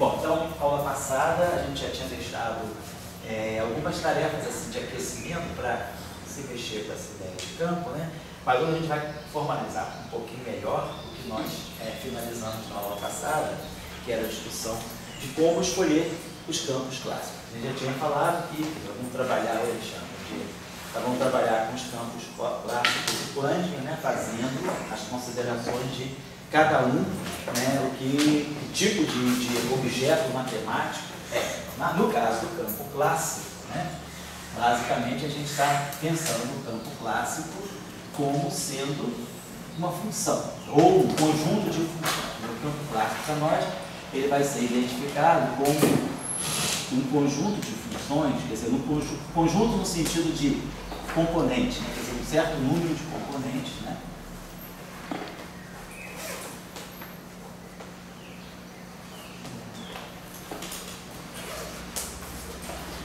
Bom, então, aula passada a gente já tinha deixado algumas tarefas assim, de aquecimento para se mexer com essa ideia de campo, né? Mas hoje a gente vai formalizar um pouquinho melhor o que nós finalizamos na aula passada, que era a discussão de como escolher os campos clássicos. A gente já tinha falado que vamos trabalhar hoje, vamos trabalhar com os campos clássicos do Planck, né? Fazendo as considerações de cada um, né? Que tipo de objeto matemático é. No caso do campo clássico, né? Basicamente a gente está pensando no campo clássico como sendo uma função, ou um conjunto de funções. O campo clássico para nós, ele vai ser identificado como um conjunto de funções, quer dizer, um conjunto no sentido de componente, né? Quer dizer, um certo número de componentes, né?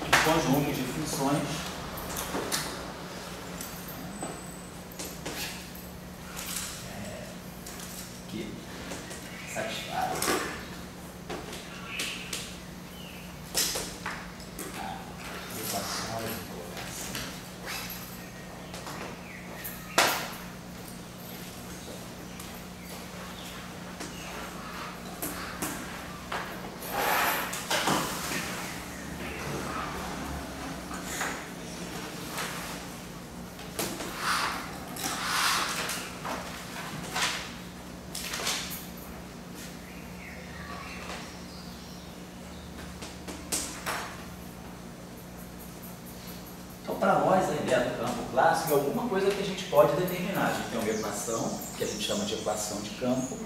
Um conjunto de funções que satisfazem equações de colocação. Então, para nós, a ideia do campo clássico é alguma coisa que a gente pode determinar. A gente tem uma equação, que a gente chama de equação de campo,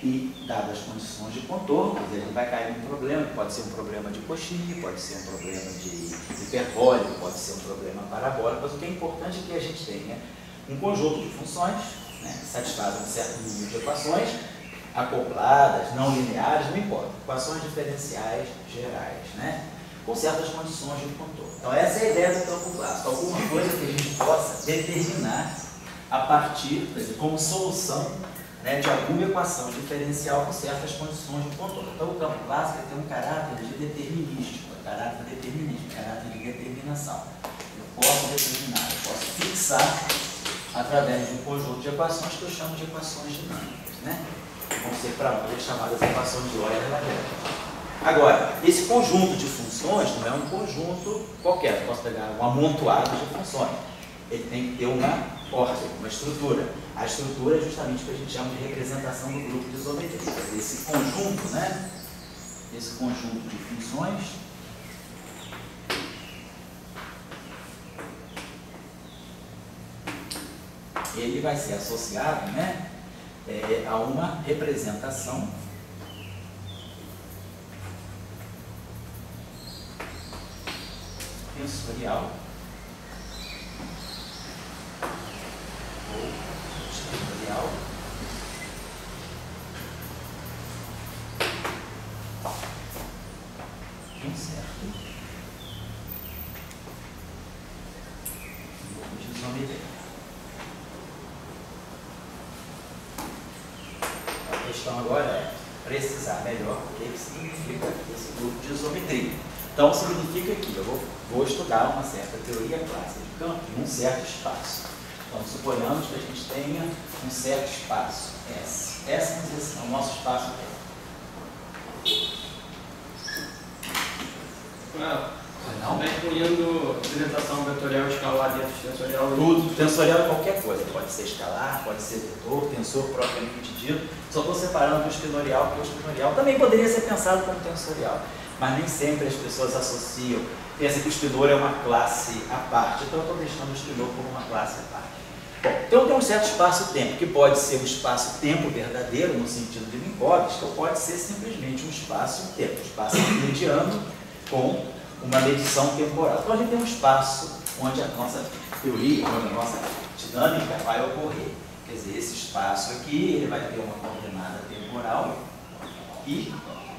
e, dadas as condições de contorno, a gente vai cair num problema, que pode ser um problema de Cauchy, pode ser um problema de hiperbólico, pode ser um problema parabólico, mas o que é importante é que a gente tenha um conjunto de funções, né, que satisfazem um certo número de equações, acopladas, não lineares, não importa, equações diferenciais gerais, né? Com certas condições de contorno. Então, essa é a ideia do campo clássico, alguma coisa que a gente possa determinar a partir, quer dizer, como solução, né, de alguma equação diferencial com certas condições de contorno. Então, o campo clássico tem um caráter de determinístico, caráter de determinação. Eu posso determinar, eu posso fixar através de um conjunto de equações que eu chamo de equações dinâmicas, né? Vão ser para nós chamadas equações de Euler-Lagrange. Agora, esse conjunto de funções não é um conjunto qualquer, eu posso pegar um amontoado de funções. Ele tem que ter uma ordem, uma estrutura. A estrutura é justamente o que a gente chama de representação do grupo de isometria. Esse conjunto, né? Esse conjunto de funções ele vai ser associado, né, a uma representação tensorial ou extratorial de um certo grupo de isometria. A questão agora é precisar melhor o que significa esse grupo de isometria. Então, significa que eu vou estudar uma certa teoria clássica de campo em um certo espaço. Então, suponhamos que a gente tenha um certo espaço S. S é o nosso espaço-tempo. Não? Incluindo representação vetorial, escalar dentro de tensorial. Tudo. Tensorial é qualquer coisa. Pode ser escalar, pode ser vetor, tensor propriamente dito. Só estou separando o espinorial, porque o espinorial também poderia ser pensado como tensorial. Mas nem sempre as pessoas associam. Pensa que o espinor é uma classe à parte. Então, eu estou deixando o espinor como uma classe à parte. Bom, então tem um certo espaço-tempo, que pode ser um espaço-tempo verdadeiro, no sentido de Minkowski, ou pode ser simplesmente um espaço-tempo, um espaço mediano com uma medição temporal. Então, a gente tem um espaço onde a nossa teoria, onde a nossa dinâmica vai ocorrer. Quer dizer, esse espaço aqui, ele vai ter uma coordenada temporal e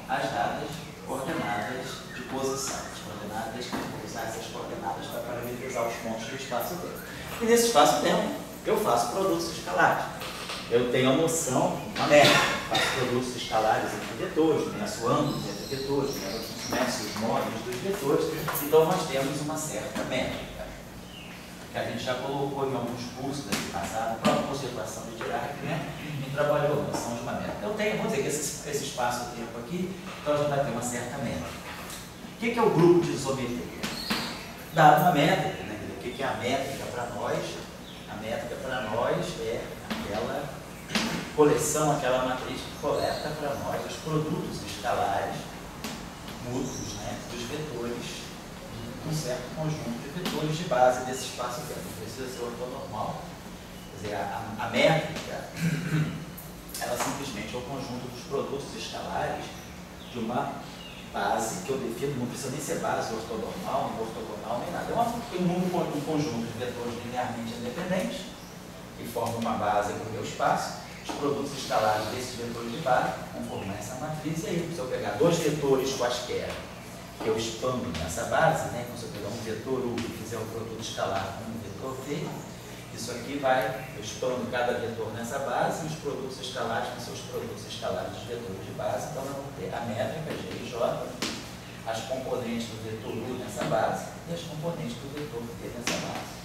as dadas coordenadas de posição. As coordenadas, que eu vou usar essas coordenadas para parametrizar os pontos do espaço-tempo. E nesse espaço-tempo, eu faço produtos escalares. Eu tenho a noção, uma métrica. faço produtos escalares entre vetores, meço ângulos entre vetores, meço os módulos dos vetores, então nós temos uma certa métrica, que a gente já colocou em alguns cursos do passado, a própria conservação de Dirac, né? E trabalhou a noção de uma métrica. Eu tenho, vamos dizer que esse espaço-tempo aqui, então a gente vai ter uma certa métrica. O que é o grupo de isometria? Dado uma métrica, né? O que é a métrica para nós? A métrica para nós é aquela coleção, aquela matriz que coleta para nós os produtos escalares mútuos, né, dos vetores de um certo conjunto de vetores de base desse espaço-tempo. Não precisa ser ortonormal. Quer dizer, a métrica, ela simplesmente é o conjunto dos produtos escalares de uma base que eu defino, não precisa nem ser base ortonormal, nem ortogonal, nem nada. É um conjunto de vetores linearmente independentes que formam uma base para o meu espaço. Os produtos escalares desses vetores de base vão formar essa matriz, e aí, se eu pegar dois vetores quaisquer que eu expando nessa base, né? Então, se eu pegar um vetor U e fizer um produto escalar com um vetor V, isso aqui vai, eu expando cada vetor nessa base, e os produtos escalares com seus produtos escalares dos vetores de base, então eu vou ter a métrica G e J, as componentes do vetor U nessa base e as componentes do vetor V nessa base.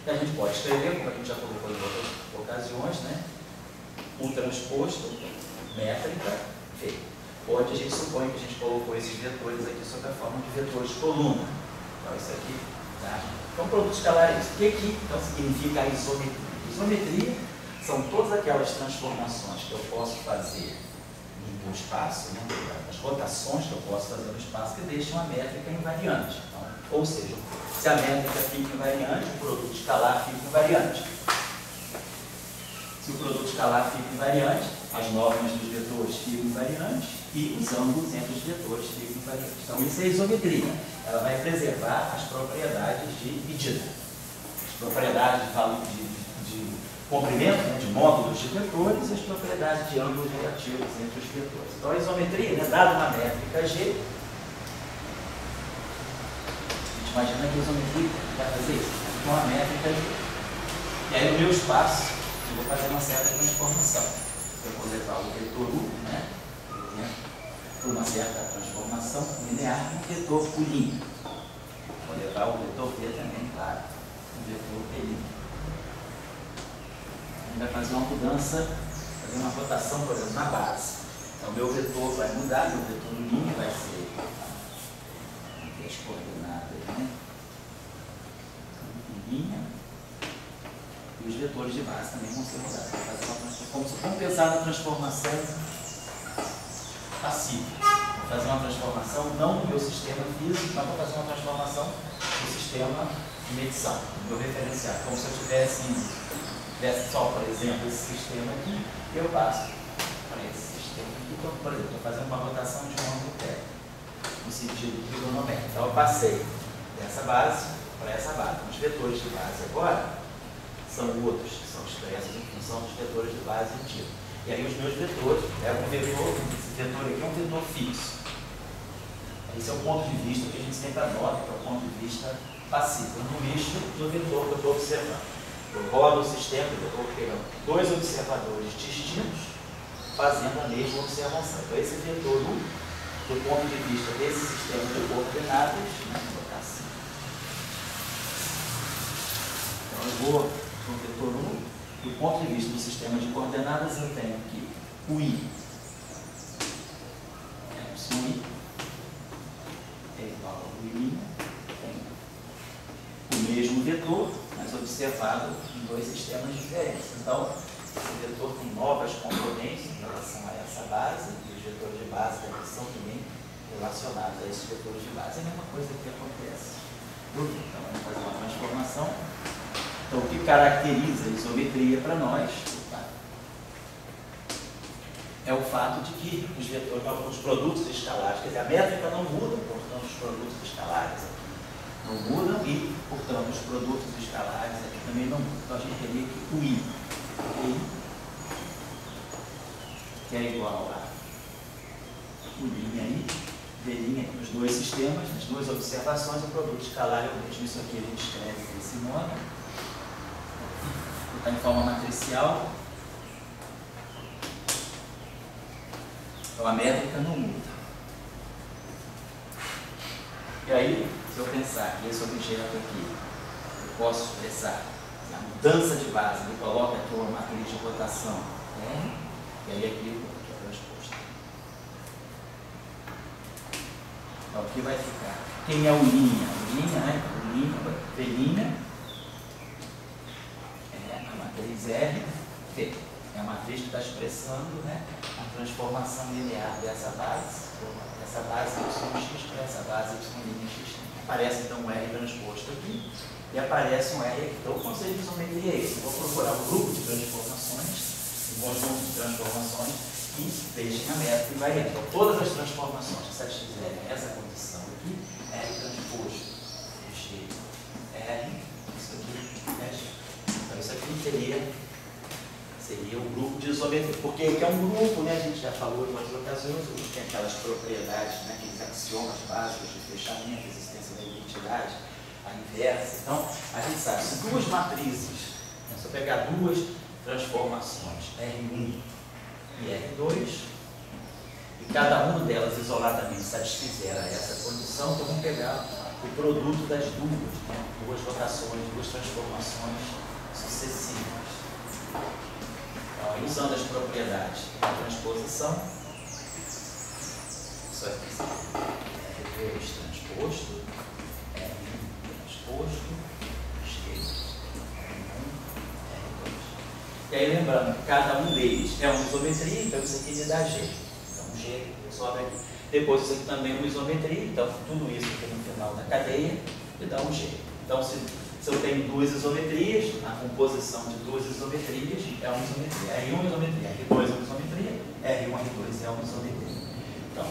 E a gente pode escrever, como a gente já colocou em outras ocasiões, né? O transposto métrica V. Onde a gente supõe que a gente colocou esses vetores aqui sob a forma de vetores de coluna. Então, isso aqui, tá? Então, produto escalar é isso. O que então, significa a isometria? Isometria são todas aquelas transformações que eu posso fazer no espaço, né? As rotações que eu posso fazer no espaço que deixam a métrica invariante. Então, ou seja, se a métrica fica invariante, o produto escalar fica invariante. Se o produto escalar fica invariante, as normas dos vetores ficam invariantes e os ângulos entre os vetores ficam invariantes. Então, isso é isometria. Ela vai preservar as propriedades de medida, as propriedades de comprimento, né, de módulos de vetores e as propriedades de ângulos relativos entre os vetores. Então, a isometria, né, dada uma métrica G, a gente imagina que a isometria vai fazer isso, com a métrica G. E aí, no meu espaço, eu vou fazer uma certa transformação. Eu vou levar o vetor U, né, por uma certa transformação linear no vetor U'. Vou levar o vetor V também, claro, o vetor V'. A gente vai fazer uma mudança, fazer uma rotação, por exemplo, na base. Então, o meu vetor vai mudar, meu vetor U' vai ser as coordenadas, né? Linha. E os vetores de base também vão ser mudados. Vamos pensar na transformação passiva. Vou fazer uma transformação não no meu sistema físico, mas vou fazer uma transformação no sistema de medição, no meu referencial. Como se eu tivesse só, por exemplo, esse sistema aqui, eu passo para esse sistema aqui. Então, por exemplo, estou fazendo uma rotação de um ângulo técnico, no sentido trigonométrico. Então, eu passei dessa base para essa base. Os vetores de base agora são outros, que são expressos em função dos vetores de base antigo. E aí os meus vetores, um vetor, esse vetor aqui é um vetor fixo. Esse é o ponto de vista que a gente sempre anota, que é o ponto de vista passivo. Eu não mexo no vetor que eu estou observando. Eu rodo o sistema, eu estou pegando dois observadores distintos, fazendo a mesma observação. Então esse vetor U, do ponto de vista desse sistema de coordenadas, né, vou colocar assim. Então eu vou no vetor 1, do ponto de vista do sistema de coordenadas, eu tenho aqui o I. O I é igual ao I', tem o mesmo vetor, mas observado em dois sistemas diferentes. Então, esse vetor tem novas componentes em relação a essa base, e os vetores de base daqui são também relacionados a esses vetores de base. É a mesma coisa que acontece. Então, vamos fazer uma transformação. Então, o que caracteriza a isometria para nós é o fato de que os vetores, os produtos escalares, quer dizer, a métrica não muda, portanto, os produtos escalares aqui não mudam e, portanto, os produtos escalares aqui também não mudam. Então, a gente teria que o I, que é igual a U' aí, V' nos dois sistemas, nas duas observações, o produto escalar é o mesmo. Isso aqui a gente escreve desse modo. Está em forma matricial. Então a métrica não muda. E aí, se eu pensar que esse objeto aqui, eu posso expressar a mudança de base, ele coloca aqui uma matriz de rotação, né? E aí aqui é transposto. Então aqui vai ficar. Quem é o linha? O linha, né? O linha, V', é a matriz R, T. É a matriz que está expressando, né, a transformação linear dessa base YX para essa base Y'X. Aparece então um R transposto aqui e aparece um R aqui. Então o conceito de isometria é esse. Eu vou procurar um grupo de transformações, um conjunto de transformações e deixem a métrica e vai indo. Então todas as transformações que satisfizerem essa condição aqui, R transposto, G, R, isso aqui é G. Então isso aqui seria um grupo de isometria, porque aqui é um grupo, né, a gente já falou em outras ocasiões, o grupo tem aquelas propriedades, né, aqueles axiomas básicos de fechamento, existência da identidade, a inversa. Então, a gente sabe, se duas matrizes, né, se eu pegar duas transformações, R1 e R2, e cada uma delas isoladamente satisfizer a essa condição, então vamos pegar o produto das duas, né, duas rotações, duas transformações sucessivas. Então, usando as propriedades da transposição, isso aqui é R2 transposto, R1 transposto, G, R1, R2. E aí lembrando que cada um deles é uma isometria, então isso aqui me dá G. Então G sobe aqui. Depois isso aqui também é uma isometria, então tudo isso aqui no final da cadeia me dá um G. Então se eu tenho duas isometrias, a composição de duas isometrias é uma isometria. R1 é uma isometria, R2 é uma isometria, R1 e R2 é uma isometria. Então,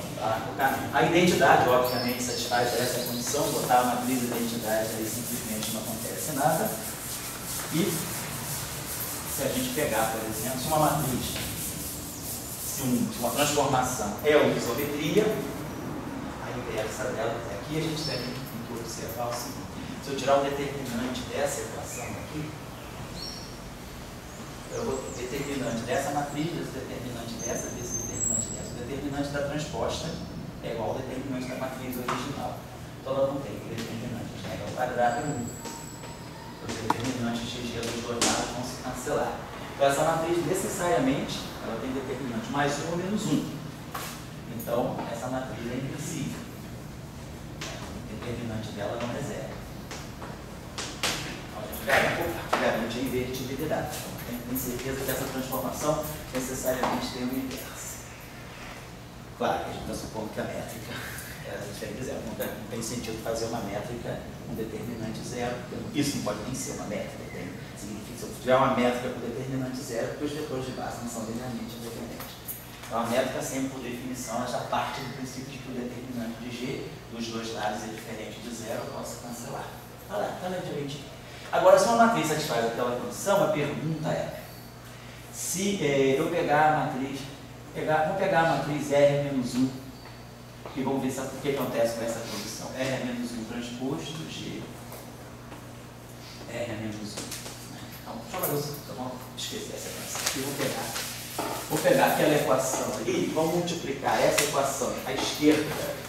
a identidade, obviamente, satisfaz essa condição, botar a matriz de identidade aí simplesmente não acontece nada. E se a gente pegar, por exemplo, se uma matriz, se uma transformação é uma isometria, a inversa dela, aqui a gente tem que observar o seguinte. Se eu tirar o determinante dessa equação aqui, eu vou ter determinante dessa matriz, desse determinante dessa, desse determinante dessa. O determinante da transposta é igual ao determinante da matriz original. Então ela não tem determinante, né? O quadrado é 1. Os determinantes de G dos dois lados vão se cancelar. Então essa matriz necessariamente ela tem determinante mais 1 ou menos 1. Então essa matriz é invisível. O determinante dela não é zero. Garante a invertibilidade. Então, tem certeza que essa transformação necessariamente tem uma inversa. Claro que a gente está supondo que a métrica é diferente de zero. Não tem sentido fazer uma métrica com determinante zero. Isso não pode nem ser uma métrica. Significa que se eu tiver uma métrica com determinante zero, porque os vetores de base não são linearmente independentes. Então a métrica sempre, por definição, ela já parte do princípio de que o determinante de G dos dois lados é diferente de zero, eu posso cancelar. Está lá direitinho. Agora, se uma matriz satisfaz aquela condição, a pergunta é, se eu pegar a matriz, vamos pegar a matriz R-1 e vamos ver o que acontece com essa condição. R-1 transposto, G, R-1. Então, vamos esquecer essa equação aqui, vou pegar aquela equação ali, vamos multiplicar essa equação à esquerda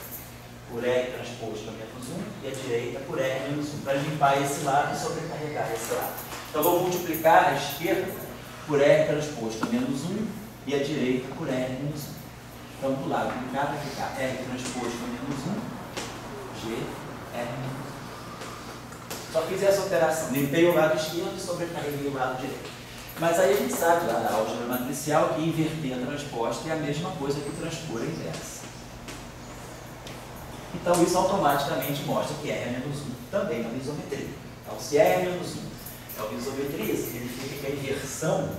por R transposto menos 1 e a direita por R menos 1, para limpar esse lado e sobrecarregar esse lado. Então, vou multiplicar a esquerda por R transposto menos 1 e a direita por R menos 1. Então, do lado de cá vai ficar R transposto menos 1, G, R menos 1. Só fiz essa operação, limpei o lado esquerdo e sobrecarreguei o lado direito. Mas aí a gente sabe lá da álgebra matricial que inverter a transposta é a mesma coisa que transpor a inversa. Então, isso automaticamente mostra que R menos 1 também é uma isometria. Então, se R menos 1 é uma isometria, significa que a inversão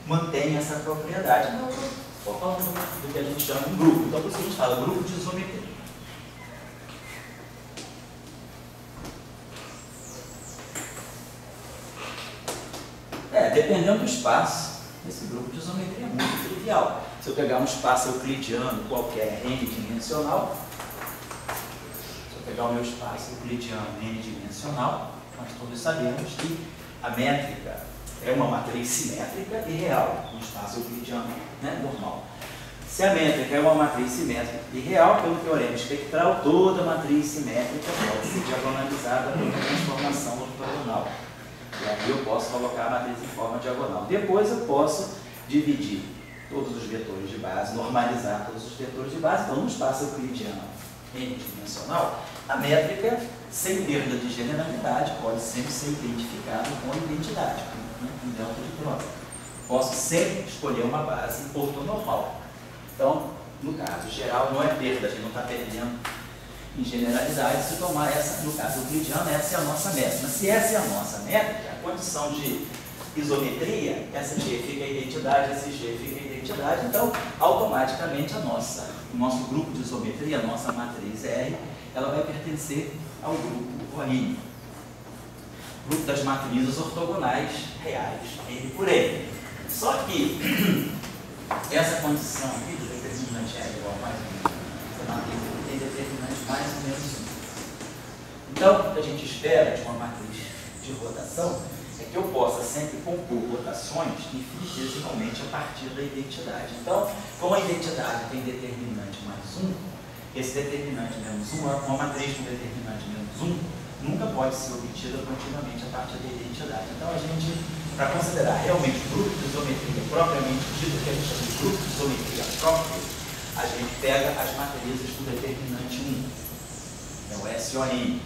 mantém essa propriedade. Não, estou falando do que a gente chama de um grupo. Então, por isso que a gente fala grupo de isometria. Dependendo do espaço, esse grupo de isometria é muito trivial. Se eu pegar um espaço euclidiano qualquer, n-dimensional, pegar o meu espaço euclidiano n-dimensional, nós todos sabemos que a métrica é uma matriz simétrica e real, um espaço euclidiano, né, normal. Se a métrica é uma matriz simétrica e real, pelo teorema espectral, toda matriz simétrica pode ser diagonalizada por uma transformação ortogonal. E aqui eu posso colocar a matriz em forma diagonal. Depois eu posso dividir todos os vetores de base, normalizar todos os vetores de base. Então, no espaço euclidiano n-dimensional, a métrica, sem perda de generalidade, pode sempre ser identificada com identidade, com delta de prova. Posso sempre escolher uma base ortonormal. Então, no caso geral, não é perda, a gente não está perdendo em generalidade. Se tomar essa, no caso euclidiano, essa é a nossa métrica. Mas se essa é a nossa métrica, a condição de isometria, essa G fica a identidade, esse G fica a identidade, então, automaticamente, o nosso grupo de isometria, a nossa matriz R, ela vai pertencer ao grupo ON. Grupo das matrizes ortogonais reais, N por N. Só que essa condição aqui do determinante R igual a mais ou menos, essa matriz tem determinante mais ou menos 1. Então, o que a gente espera de uma matriz de rotação é que eu possa sempre compor rotações infinitesimalmente a partir da identidade. Então, como a identidade tem determinante mais 1, esse determinante menos 1, uma matriz com determinante menos 1, nunca pode ser obtida continuamente a partir da identidade. Então, a gente, para considerar realmente o grupo de isometria propriamente dito, que a gente chama de grupo de isometria próprio, a gente pega as matrizes com determinante 1, é o SON.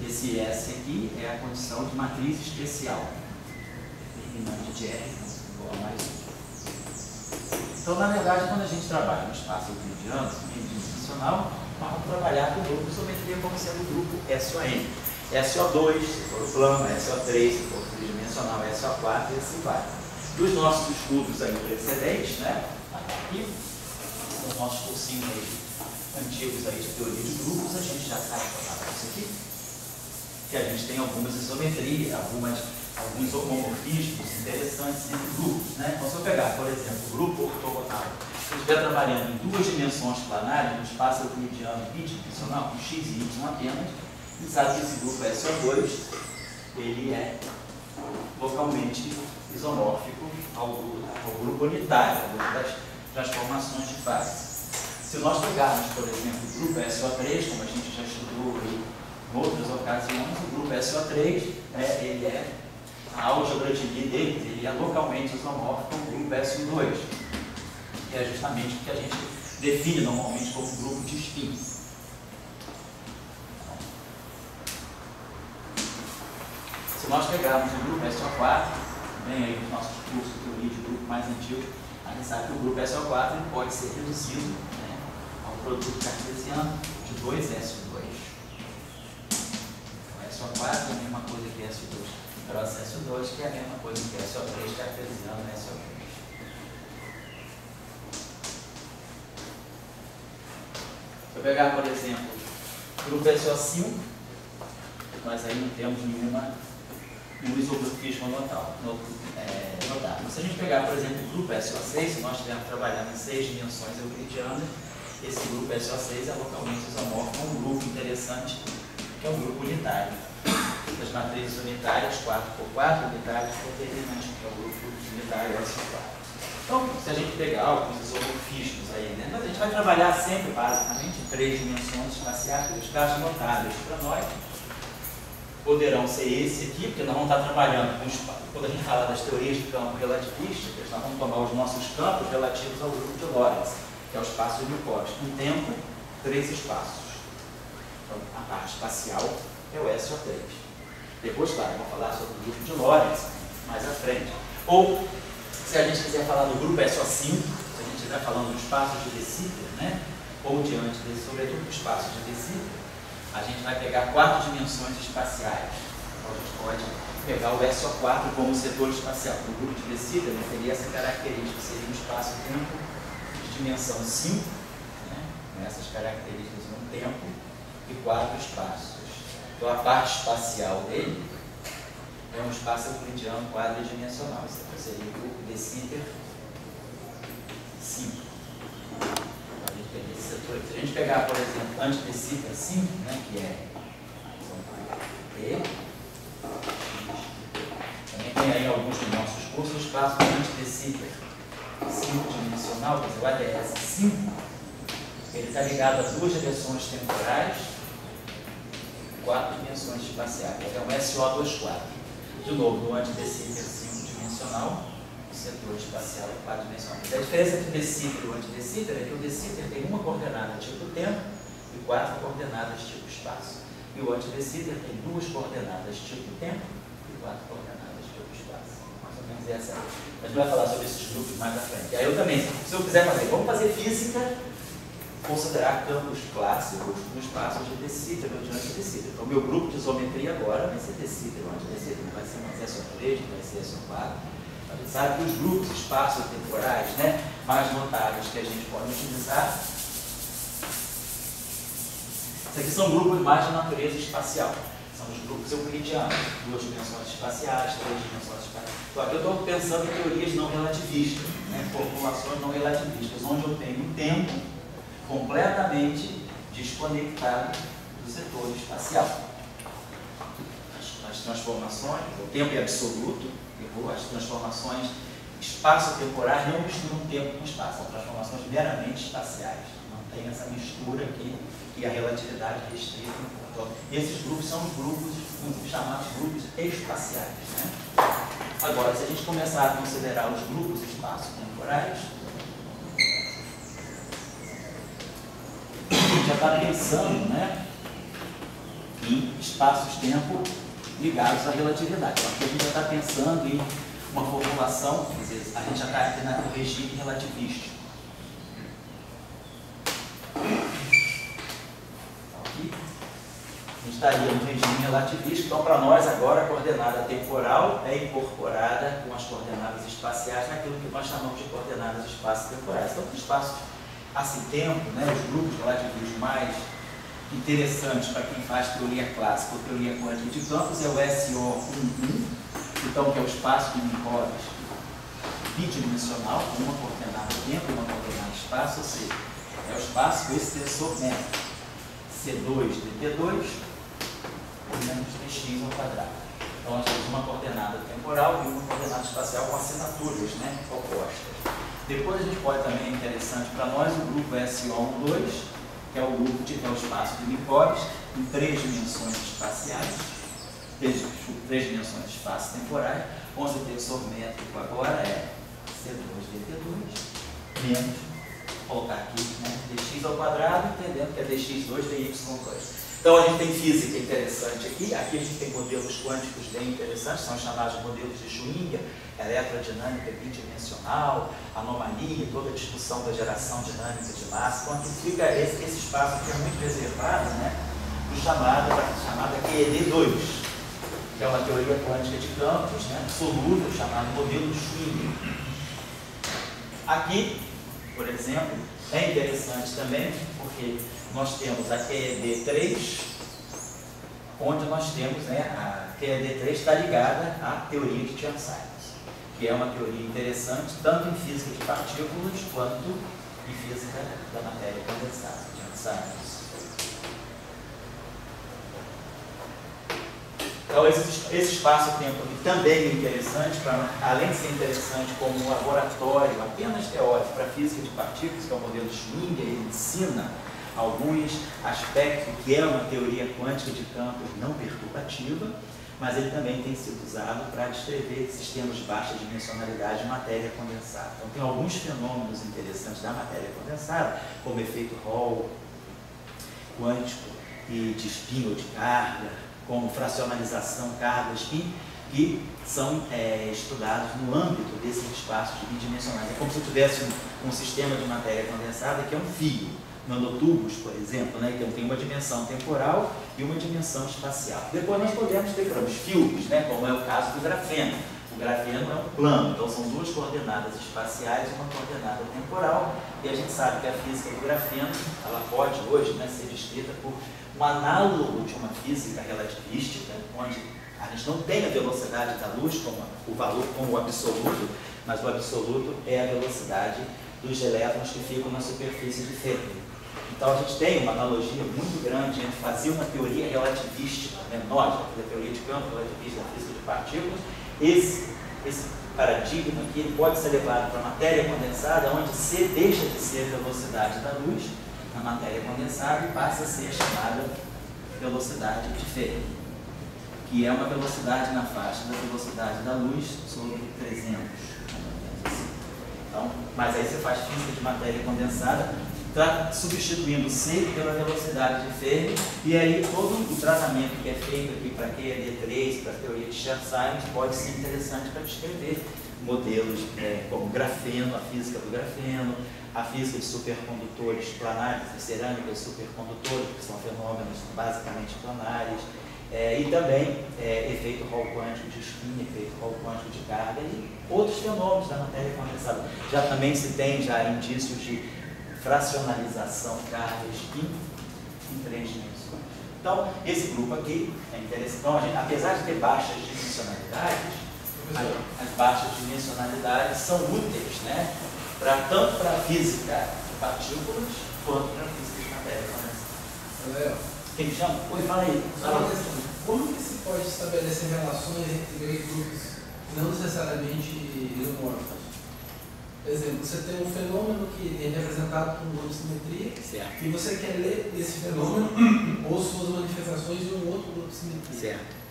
Esse S aqui é a condição de matriz especial, determinante de R igual a mais 1. Então, na verdade, quando a gente trabalha no espaço euclidiano, n-dimensional, vamos trabalhar com o grupo de isometria como sendo o grupo SON. SO2, se for o plano, SO3, se for o tridimensional, SO4 e assim vai. Dos nossos estudos aí precedentes, né? Aqui, os nossos cursinhos aí, antigos aí de teoria de grupos, a gente já sabe falar isso aqui, que a gente tem algumas isometrias, alguns homomorfismos interessantes entre grupos, né? Então, se eu pegar, por exemplo, o grupo ortogonal, se eu estiver trabalhando em duas dimensões planares, no espaço euclidiano bidimensional, com x e y apenas, e sabe que esse grupo SO2, ele é localmente isomórfico ao grupo unitário, ao grupo das transformações de fase. Se nós pegarmos, por exemplo, o grupo SO3, como a gente já estudou aí em outras ocasiões, o grupo SO3, ele é a álgebra de Lie deles, ele é localmente isomórfico ao grupo SO2, que é justamente o que a gente define normalmente como grupo de spin. Se nós pegarmos o grupo SO4, bem aí nos nossos cursos de teoria de grupo mais antigos, a gente sabe que o grupo SO4 ele pode ser reduzido, né, ao produto cartesiano de 2SO2. O SO4 é a mesma coisa que SO2 cross SO2, que é a mesma coisa que SO3 cartesiano SO3. Se eu pegar, por exemplo, o grupo SO5, nós aí não temos nenhum isomorfismo notável. Se a gente pegar, por exemplo, o grupo SO6, se nós estivermos trabalhando em 6 dimensões euclidianas, esse grupo SO6 é localmente isomórfico a um grupo interessante, que é um grupo unitário. Das matrizes unitárias, 4x4, unitários determinantes, que é o grupo unitário SO4. Então, se a gente pegar alguns isomorfismos aí, né, a gente vai trabalhar sempre, basicamente, em 3 dimensões espaciais, os casos notáveis para nós poderão ser esse aqui, porque nós vamos estar trabalhando com espaço. Quando a gente fala das teorias de campo relativísticas, nós vamos tomar os nossos campos relativos ao grupo de Lorentz, que é o espaço de Minkowski. Um tempo, 3 espaços. Então, a parte espacial é o SO3. Depois, claro, vamos falar sobre o grupo de Lorentz mais à frente. Ou, se a gente quiser falar do grupo SO5, se a gente estiver falando do espaço de De Sitter, né? Ou diante desse, sobretudo do espaço de De Sitter, a gente vai pegar 4 dimensões espaciais. Então, a gente pode pegar o SO4 como setor espacial. No grupo de De Sitter, né, teria essa característica, seria um espaço-tempo de dimensão 5, né, com essas características no tempo, e 4 espaços. Então, a parte espacial dele é um espaço euclidiano quadridimensional. Isso aqui seria o grupo De Sitter 5. Se a gente pegar, por exemplo, antes de Sitter 5, né, que é E, também tem aí alguns dos nossos cursos, o espaço antes de Sitter 5-dimensional, quer dizer, o ADS 5, ele está ligado a 2 direções temporais, 4 dimensões espaciais. É um SO24. De novo, no antidecífero 5-dimensional, o setor espacial é 4-dimensional. A diferença entre o decífero e o antidecífero é que o decífero tem uma coordenada tipo tempo e 4 coordenadas tipo espaço. E o antidecífero tem 2 coordenadas tipo tempo e 4 coordenadas tipo espaço. Mais ou menos essa. A gente vai falar sobre esses grupos mais à frente. Aí eu também, se eu quiser fazer, vamos fazer física, considerar campos clássicos no espaço de decífero ou de antidecífero. Então, meu grupo de isometria agora vai ser decífero ou antidecífero, não vai ser uma SO3, não vai ser SO4. A gente sabe que os grupos espaço-temporais, né, mais notáveis que a gente pode utilizar, isso aqui são grupos mais de natureza espacial. São os grupos euclidianos, 2 dimensões espaciais, 3 dimensões espaciais. Então, aqui eu estou pensando em teorias não relativistas, né, formulações não relativistas, onde eu tenho um tempo completamente desconectado do setor espacial. As transformações, o tempo é absoluto, as transformações espaço-temporais não misturam tempo com espaço, são transformações meramente espaciais. Não tem essa mistura aqui que a relatividade restrita. Então, esses grupos são os grupos chamados grupos espaciais. Né? Agora, se a gente começar a considerar os grupos espaço-temporais, a gente já está pensando, né, em espaços-tempo ligados à relatividade. Então, aqui a gente já está pensando em uma formulação, quer dizer, a gente já está aqui no regime relativístico. Aqui, a gente estaria no regime relativístico, então para nós agora a coordenada temporal é incorporada com as coordenadas espaciais naquilo que nós chamamos de coordenadas espaço-temporais. Então, o espaço assim, tempo, né, os grupos relativistas mais interessantes para quem faz teoria clássica ou teoria quântica de campos é o SO11, então, que é o espaço de Minkowski bidimensional, com uma coordenada tempo e uma coordenada espaço, ou seja, é o espaço com esse tensor métrico, C2 dt2 por menos dx ao quadrado. Então, nós temos uma coordenada temporal e uma coordenada espacial com assinaturas, né, opostas. Depois a gente pode também, é interessante para nós, o grupo SO12, que é o grupo que tem o espaço de Minkowski em 3 dimensões espaciais, 3 dimensões espaço-temporais, onde o tensor métrico agora é C2dt2 menos, vou colocar aqui, né, dx ao quadrado, entendendo que é dx2 dy2. Então, a gente tem física interessante aqui. Aqui a gente tem modelos quânticos bem interessantes, são chamados modelos de Schrödinger, eletrodinâmica bidimensional, anomalia, toda a discussão da geração dinâmica de massa. Então, aqui fica esse espaço aqui é muito reservado, né, do chamada QED2, que é uma teoria quântica de campos, né, solúvel, chamado modelo de Schrödinger. Aqui, por exemplo, é interessante também, porque nós temos a QED3, onde nós temos, né, a QED3 está ligada à teoria de Chern-Simons, que é uma teoria interessante, tanto em física de partículas, quanto em física da matéria condensada, Chern-Simons. Então, esse espaço-tempo também é interessante, além de ser interessante como um laboratório apenas teórico para a física de partículas, que é o modelo de Schrödinger, ele ensina alguns aspectos que é uma teoria quântica de campos não perturbativa, mas ele também tem sido usado para descrever sistemas de baixa dimensionalidade de matéria condensada. Então, tem alguns fenômenos interessantes da matéria condensada, como efeito Hall quântico e de spin ou de carga, como fracionalização, carga, spin, que são estudados no âmbito desses espaços bidimensionais. É como se eu tivesse um sistema de matéria condensada que é um fio, nanotubos, por exemplo, né, que tem uma dimensão temporal e uma dimensão espacial. Depois nós podemos ter os fios, né, como é o caso do grafeno. O grafeno é um plano, então são 2 coordenadas espaciais e uma coordenada temporal, e a gente sabe que a física do grafeno, ela pode hoje, né, ser descrita por um análogo de uma física relativística, onde a gente não tem a velocidade da luz como o valor, como o absoluto, mas o absoluto é a velocidade dos elétrons que ficam na superfície de Fermi. Então, a gente tem uma analogia muito grande entre fazer uma teoria relativística menor, a teoria de campo relativista da física de partículas, esse paradigma que ele pode ser levado para a matéria condensada, onde C deixa de ser a velocidade da luz na matéria condensada e passa a ser a chamada velocidade de Fermi, que é uma velocidade na faixa da velocidade da luz sobre 300, assim. Então, mas aí você faz física de matéria condensada, substituindo C pela velocidade de Fermi, e aí todo o tratamento que é feito aqui para QED3, para a teoria de Chern-Simons, pode ser interessante para descrever modelos como grafeno, a física do grafeno, a física de supercondutores planares, de cerâmicas supercondutores, que são fenômenos basicamente planares, e também efeito Hall quântico de spin, efeito Hall quântico de carga e outros fenômenos da matéria condensada. Já também se tem indícios de fracionalização carga spin em 3 dimensões. Então, esse grupo aqui é interessante. Então, apesar de ter baixas dimensionalidades, as baixas dimensionalidades são úteis, né, tanto para a física de partículas quanto para a física de matéria condensada. Quem me chama? Oi, fala aí. Como que se pode estabelecer relações entre dois grupos não necessariamente isomórficos? Por exemplo, você tem um fenômeno que é representado por uma simetria, certo, e você quer ler esse fenômeno ou suas manifestações em um outro grupo de simetria. Certo.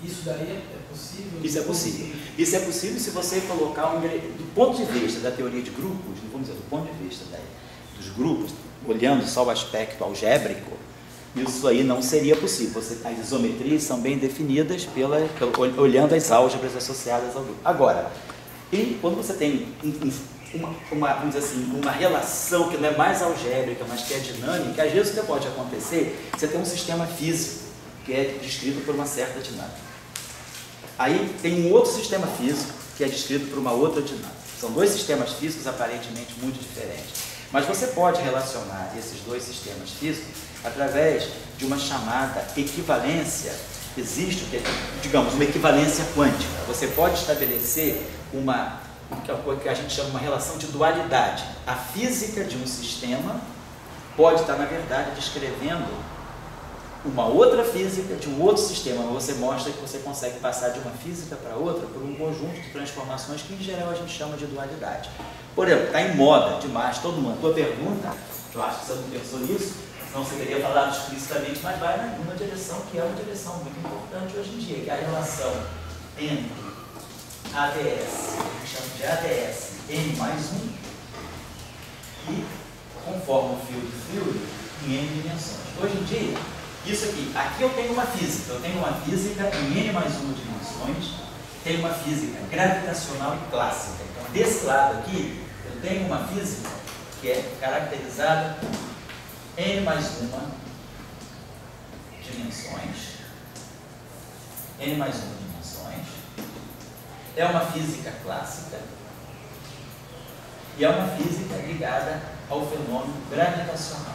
Isso daí é possível? Isso é possível. Isso é possível se você colocar do ponto de vista da teoria de grupos, vamos dizer, do ponto de vista dos grupos, olhando só o aspecto algébrico, isso aí não seria possível. As isometrias são bem definidas olhando as álgebras associadas ao grupo. Agora, e quando você tem vamos dizer assim, uma relação que não é mais algébrica, mas que é dinâmica, às vezes o que pode acontecer, você tem um sistema físico que é descrito por uma certa dinâmica. Aí tem um outro sistema físico que é descrito por uma outra dinâmica. São dois sistemas físicos aparentemente muito diferentes. Mas você pode relacionar esses dois sistemas físicos através de uma chamada equivalência. Existe, digamos, uma equivalência quântica. Você pode estabelecer o que a gente chama de uma relação de dualidade. A física de um sistema pode estar, na verdade, descrevendo uma outra física de um outro sistema. Você mostra que você consegue passar de uma física para outra por um conjunto de transformações que, em geral, a gente chama de dualidade. Por exemplo, está em moda demais, todo mundo. A tua pergunta, eu acho que você não pensou nisso, não você teria falado explicitamente, mas vai numa direção que é uma direção muito importante hoje em dia, que é a relação entre ADS, que chama de ADS N mais 1, e conforma o field em N dimensões. Hoje em dia, isso aqui eu tenho uma física, em N mais 1 dimensões, tenho uma física gravitacional e clássica. Então, desse lado aqui, eu tenho uma física que é caracterizada por N mais 1 dimensões, N mais 1 dimensões, é uma física clássica e é uma física ligada ao fenômeno gravitacional.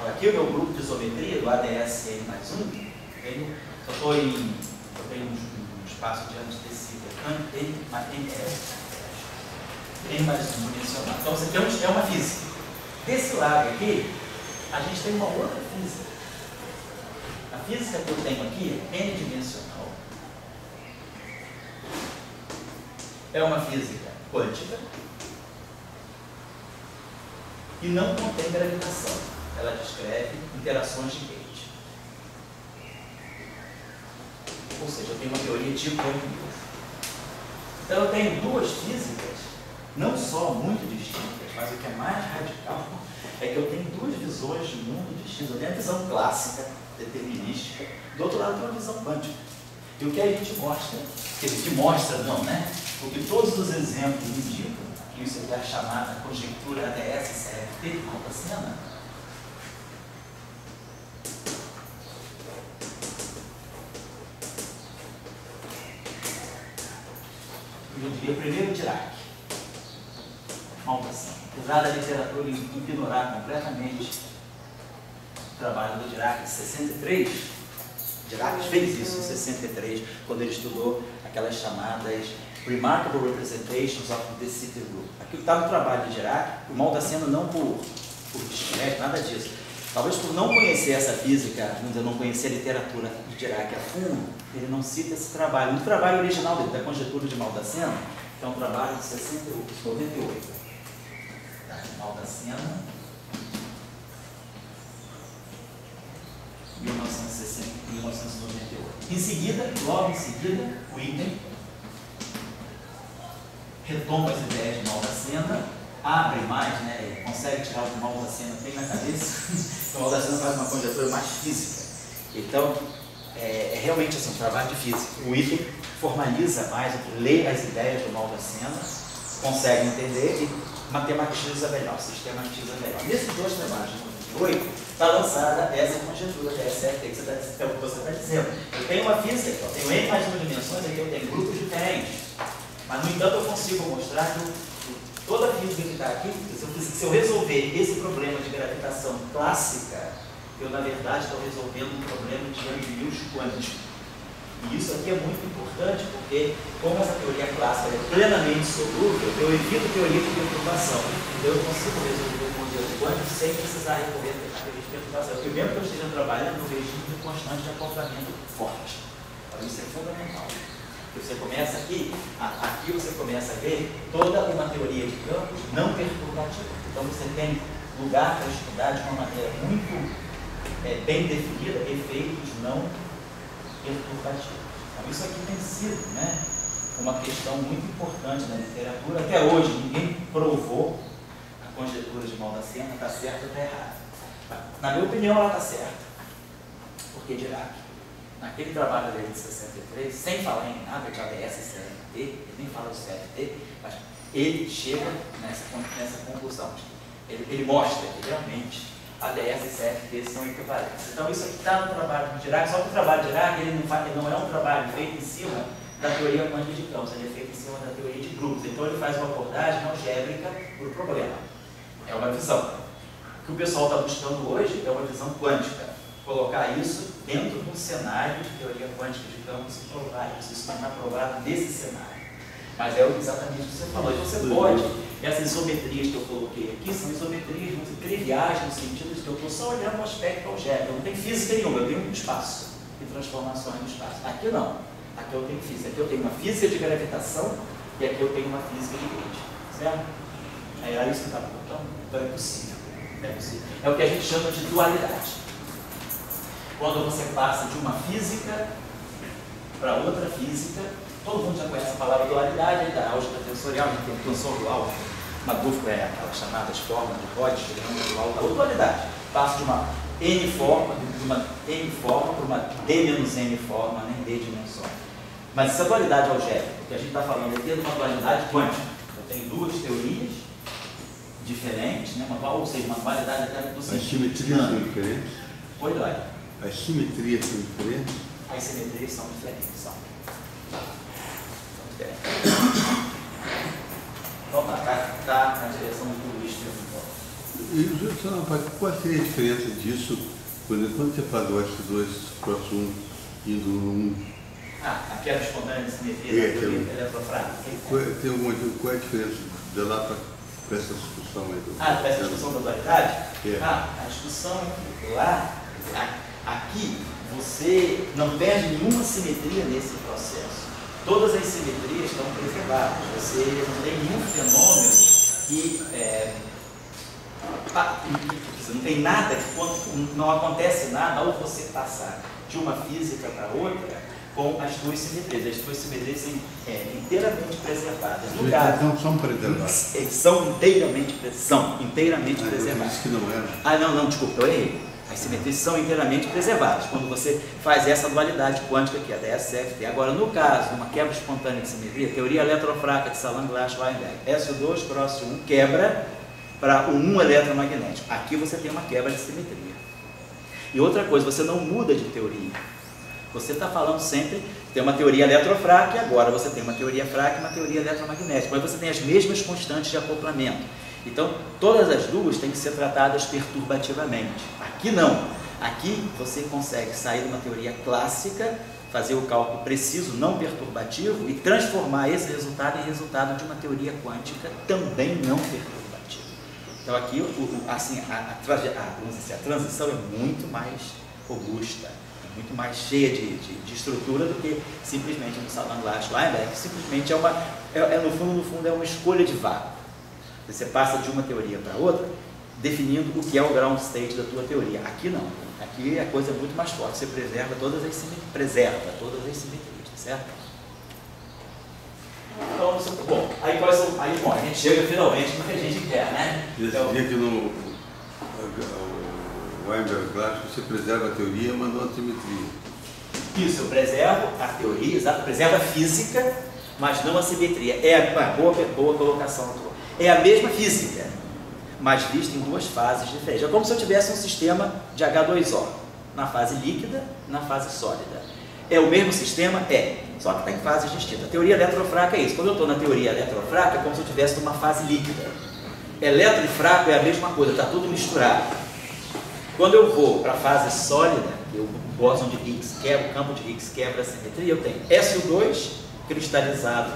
Aqui o meu grupo de isometria, do ADS N mais 1, eu tenho um espaço de antitecido, N mais 1 dimensional. Então você tem uma física. Desse lado aqui, a gente tem uma outra física. A física que eu tenho aqui, N dimensional, é uma física quântica e não contém gravitação. Ela descreve interações de Gauge. Ou seja, eu tenho uma teoria de quântica. Então eu tenho duas físicas, não só muito distintas, mas o que é mais radical é que eu tenho duas visões de mundo distintas. Eu tenho a visão clássica, determinística, do outro lado tem uma visão quântica. E o que a gente mostra, o que todos os exemplos indicam, que isso é a chamada conjectura ADS-CFT de Malta-Sena, eu diria primeiro Dirac, Malta-Sena. Apesar da literatura ignorar completamente o trabalho do Dirac de 63, Dirac fez isso em 63, quando ele estudou aquelas chamadas Remarkable Representations of the City Group. Aquilo está no trabalho de Dirac, o Malta-Sena não por descrédito, nada disso. Talvez por não conhecer essa física, vamos dizer, não conhecer a literatura de Dirac a fundo, ele não cita esse trabalho. No trabalho original dele, da conjectura de Maldacena, que é um trabalho de 98. Tá, de Maldacena, 1998. Em seguida, logo em seguida, o item retoma as ideias de Maldacena, abre mais, né, consegue tirar o que Maldacena tem na cabeça. Então, Maldacena faz uma conjectura mais física. Então, é realmente assim, um trabalho de física. O item formaliza mais, lê as ideias do Maldacena, consegue entender e matematiza melhor, sistematiza melhor. Nesses dois trabalhos, de 98, está lançada essa conjectura da SFT, que é o que você está dizendo. Eu tenho uma física, eu tenho N mais 1 dimensões, aqui eu tenho grupos diferentes. Mas, no entanto, eu consigo mostrar que toda a física que está aqui, se eu resolver esse problema de gravitação clássica, eu, na verdade, estou resolvendo um problema de ambiente quântico. E isso aqui é muito importante, porque, como essa teoria clássica é plenamente solúvel, eu evito teoria de perturbação. Então, eu consigo resolver o modelo quântico sem precisar recorrer à teoria de perturbação. Porque, mesmo que eu esteja trabalhando no regime constante de acoplamento forte. Então, isso é fundamental. Você começa aqui você começa a ver toda uma teoria de campos não perturbativa. Então você tem lugar para estudar de uma maneira muito bem definida efeitos não perturbativos. Então isso aqui tem sido, né, uma questão muito importante na literatura. Até hoje ninguém provou a conjectura de Maldacena está certa ou está errada. Na minha opinião ela está certa. Porque Dirac, naquele trabalho dele de 63, sem falar em nada de ADS e CFT, ele nem fala de CFT, mas ele chega nessa conclusão. Ele mostra que realmente ADS e CFT são equivalentes. Então isso aqui está no trabalho de Dirac, só que o trabalho de Dirac ele não é um trabalho feito em cima da teoria quântica de campos, ele é feito em cima da teoria de grupos. Então ele faz uma abordagem algébrica para o problema. É uma visão. O que o pessoal está buscando hoje é uma visão quântica. Colocar isso dentro de um cenário de teoria quântica de campos e provar isso. Isso não está provado nesse cenário. Mas é exatamente o que você falou. Então você pode, essas isometrias que eu coloquei aqui são isometrias muito triviais, no sentido de que eu estou só olhando o aspecto algébrico. Não tem física nenhuma, eu tenho um espaço e transformações no espaço. Aqui não. Aqui eu tenho física. Aqui eu tenho uma física de gravitação e aqui eu tenho uma física de grid. Certo? É isso que está colocando. Então é possível. É possível. É o que a gente chama de dualidade. Quando você passa de uma física para outra física, todo mundo já conhece a palavra dualidade, aí da álgebra tensorial, a gente tem o tensor dual, uma dupla é aquelas chamadas formas de Hodge, dual da dualidade. Passa de uma N forma para uma D menos N forma, nem D dimensões. Mas essa dualidade algébrica, o que a gente está falando aqui é de uma dualidade quântica. Eu tenho duas teorias diferentes, né? Ou seja, uma dualidade até do sentido. As simetrias são diferentes? Oi, Dói. As simetrias são diferentes? As simetrias são diferentes, são. Vamos lá, está na direção do Luiz. Qual seria a diferença disso quando você faz o S2 próximo 1 indo no 1? Aqui é a espontânea de simetria da teoria eletrofrágil. Qual é a diferença de lá para essa discussão aí? Para essa discussão da dualidade? É. A discussão lá, aqui, você não perde nenhuma simetria nesse processo. Todas as simetrias estão preservadas. Você não tem nenhum fenômeno que você não tem nada que não acontece nada ao você passar de uma física para outra com as duas simetrias. As duas simetrias são inteiramente preservadas. No caso, não são preservadas. São inteiramente preservadas. Disse que não era. Não, desculpa, eu errei. As simetrias são inteiramente preservadas quando você faz essa dualidade quântica que é a DSFT. Agora, no caso de uma quebra espontânea de simetria, teoria eletrofráca de Salan-Glass-Weinberg, SO2 próximo 1 quebra para o 1 eletromagnético. Aqui você tem uma quebra de simetria. E outra coisa, você não muda de teoria. Você está falando sempre, tem uma teoria eletrofráca e agora você tem uma teoria fraca e uma teoria eletromagnética. Mas você tem as mesmas constantes de acoplamento. Então, todas as duas têm que ser tratadas perturbativamente. Aqui não. Aqui você consegue sair de uma teoria clássica, fazer o cálculo preciso, não perturbativo, e transformar esse resultado em resultado de uma teoria quântica também não perturbativa. Então aqui, assim, vamos dizer, a transição é muito mais robusta, muito mais cheia de estrutura do que simplesmente no Salman Weinberg, simplesmente no fundo é uma escolha de vácuo. Você passa de uma teoria para outra, definindo o que é o ground state da tua teoria. Aqui não. Aqui a coisa é muito mais forte. Você preserva todas as simetrias, tá certo? Então, bom, aí a gente chega finalmente no que a gente quer, né? Então, dia que no Weinberg clássico você preserva a teoria, mas não a simetria. Isso, eu preservo a teoria, exato, preservo a física, mas não a simetria. Boa colocação tua. É a mesma física, mas vista em duas fases diferentes. É como se eu tivesse um sistema de H2O, na fase líquida e na fase sólida. É o mesmo sistema? É, só que está em fases distintas. A teoria eletrofraca é isso. Quando eu estou na teoria eletrofraca, é como se eu estivesse numa fase líquida. Eletro e fraco é a mesma coisa, está tudo misturado. Quando eu vou para a fase sólida, o bóson de Higgs quebra, o campo de Higgs quebra a simetria, eu tenho SO2 cristalizado,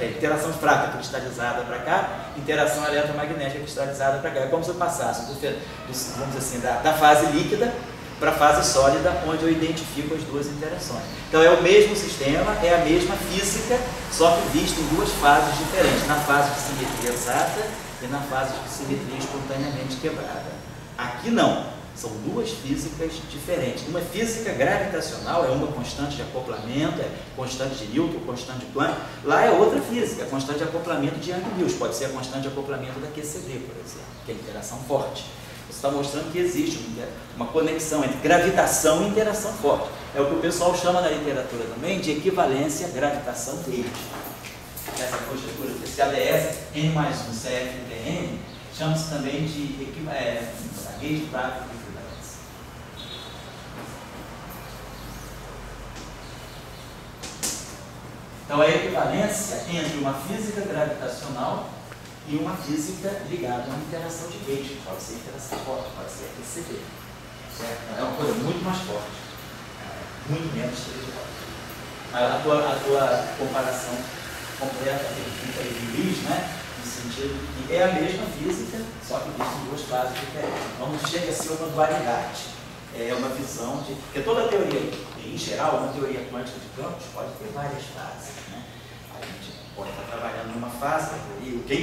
interação fraca cristalizada para cá, interação eletromagnética cristalizada para cá. É como se eu passasse vamos dizer assim, da fase líquida para a fase sólida, onde eu identifico as duas interações. Então é o mesmo sistema, é a mesma física, só que visto em duas fases diferentes, na fase de simetria exata e na fase de simetria espontaneamente quebrada. Aqui não, são duas físicas diferentes. Uma física gravitacional é uma constante de acoplamento, é constante de Newton, constante de Planck. Lá é outra física, a constante de acoplamento de Young-Mills, pode ser a constante de acoplamento da QCD, por exemplo, que é a interação forte. Você está mostrando que existe uma conexão entre gravitação e interação forte. É o que o pessoal chama na literatura também de equivalência gravitação-gauge. Essa conjectura, esse ADS, N mais 1, CF entre N, chama-se também de gauge prática de equivalência. Então, é a equivalência entre uma física gravitacional e uma física ligada a uma interação de gauge, pode ser interação forte, pode ser QCD. É uma coisa muito mais forte, muito menos trivial. A tua comparação completa fica aí feliz, né? No sentido de que é a mesma física, só que vista em duas fases diferentes. Então não chega a ser uma dualidade. É uma visão de. Porque toda teoria, em geral, uma teoria quântica de campos pode ter várias fases, né? A gente pode estar trabalhando numa fase da teoria. O que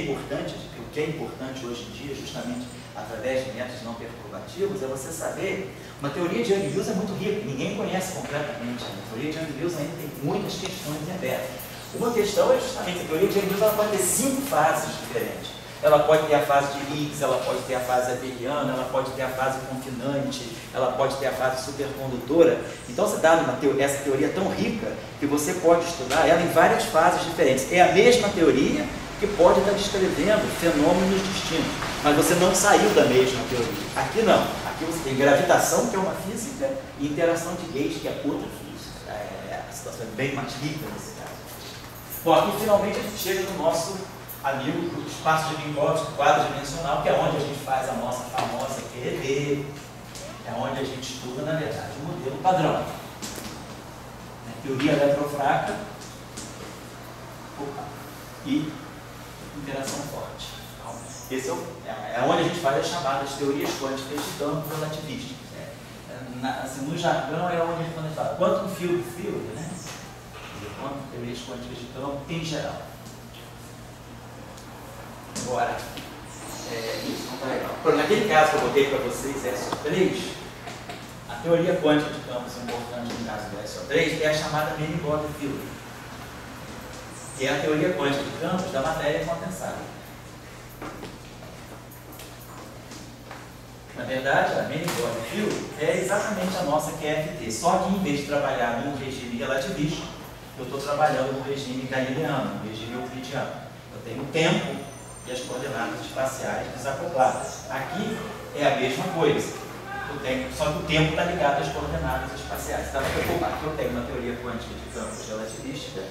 é importante hoje em dia, justamente através de métodos não perturbativos, é você saber. Uma teoria de Young-Mills é muito rica, ninguém conhece completamente. A teoria de Young-Mills ainda tem muitas questões em aberto. Uma questão é justamente a teoria de Young-Mills, ela pode ter 5 fases diferentes. Ela pode ter a fase de Higgs, ela pode ter a fase abeliana, ela pode ter a fase confinante, ela pode ter a fase supercondutora. Então você dá essa teoria tão rica que você pode estudar ela em várias fases diferentes. É a mesma teoria que pode estar descrevendo fenômenos distintos, mas você não saiu da mesma teoria. Aqui não. Aqui você tem gravitação, que é uma física, e interação de gauge, que é outra física. A situação é bem mais rica nesse caso. Bom, aqui finalmente a gente chega no nosso amigo do espaço de Minkowski, quadro dimensional, que é onde a gente faz a nossa famosa QED, é onde a gente estuda, na verdade, o modelo padrão. Teoria eletrofraca e interação forte. Então, esse é onde a gente faz as chamadas teorias quânticas de campo relativísticos. Assim, no jargão é onde a gente fala quantum field theory, né? Quanto teorias quânticas de campo em geral. Agora, isso não está legal. Naquele caso que eu botei para vocês, SO3, a teoria quântica de campos importante no caso do SO3 é a chamada Many-Body Theory, que é a teoria quântica de campos da matéria condensada. Na verdade, a Many-Body Theory é exatamente a nossa QFT, só que em vez de trabalhar num regime relativístico, eu estou trabalhando no regime galileano, no regime euclidiano. Eu tenho o tempo e as coordenadas espaciais desacopladas. Aqui é a mesma coisa, só que o tempo está ligado às coordenadas espaciais. Então, aqui eu tenho uma teoria quântica de campos relativística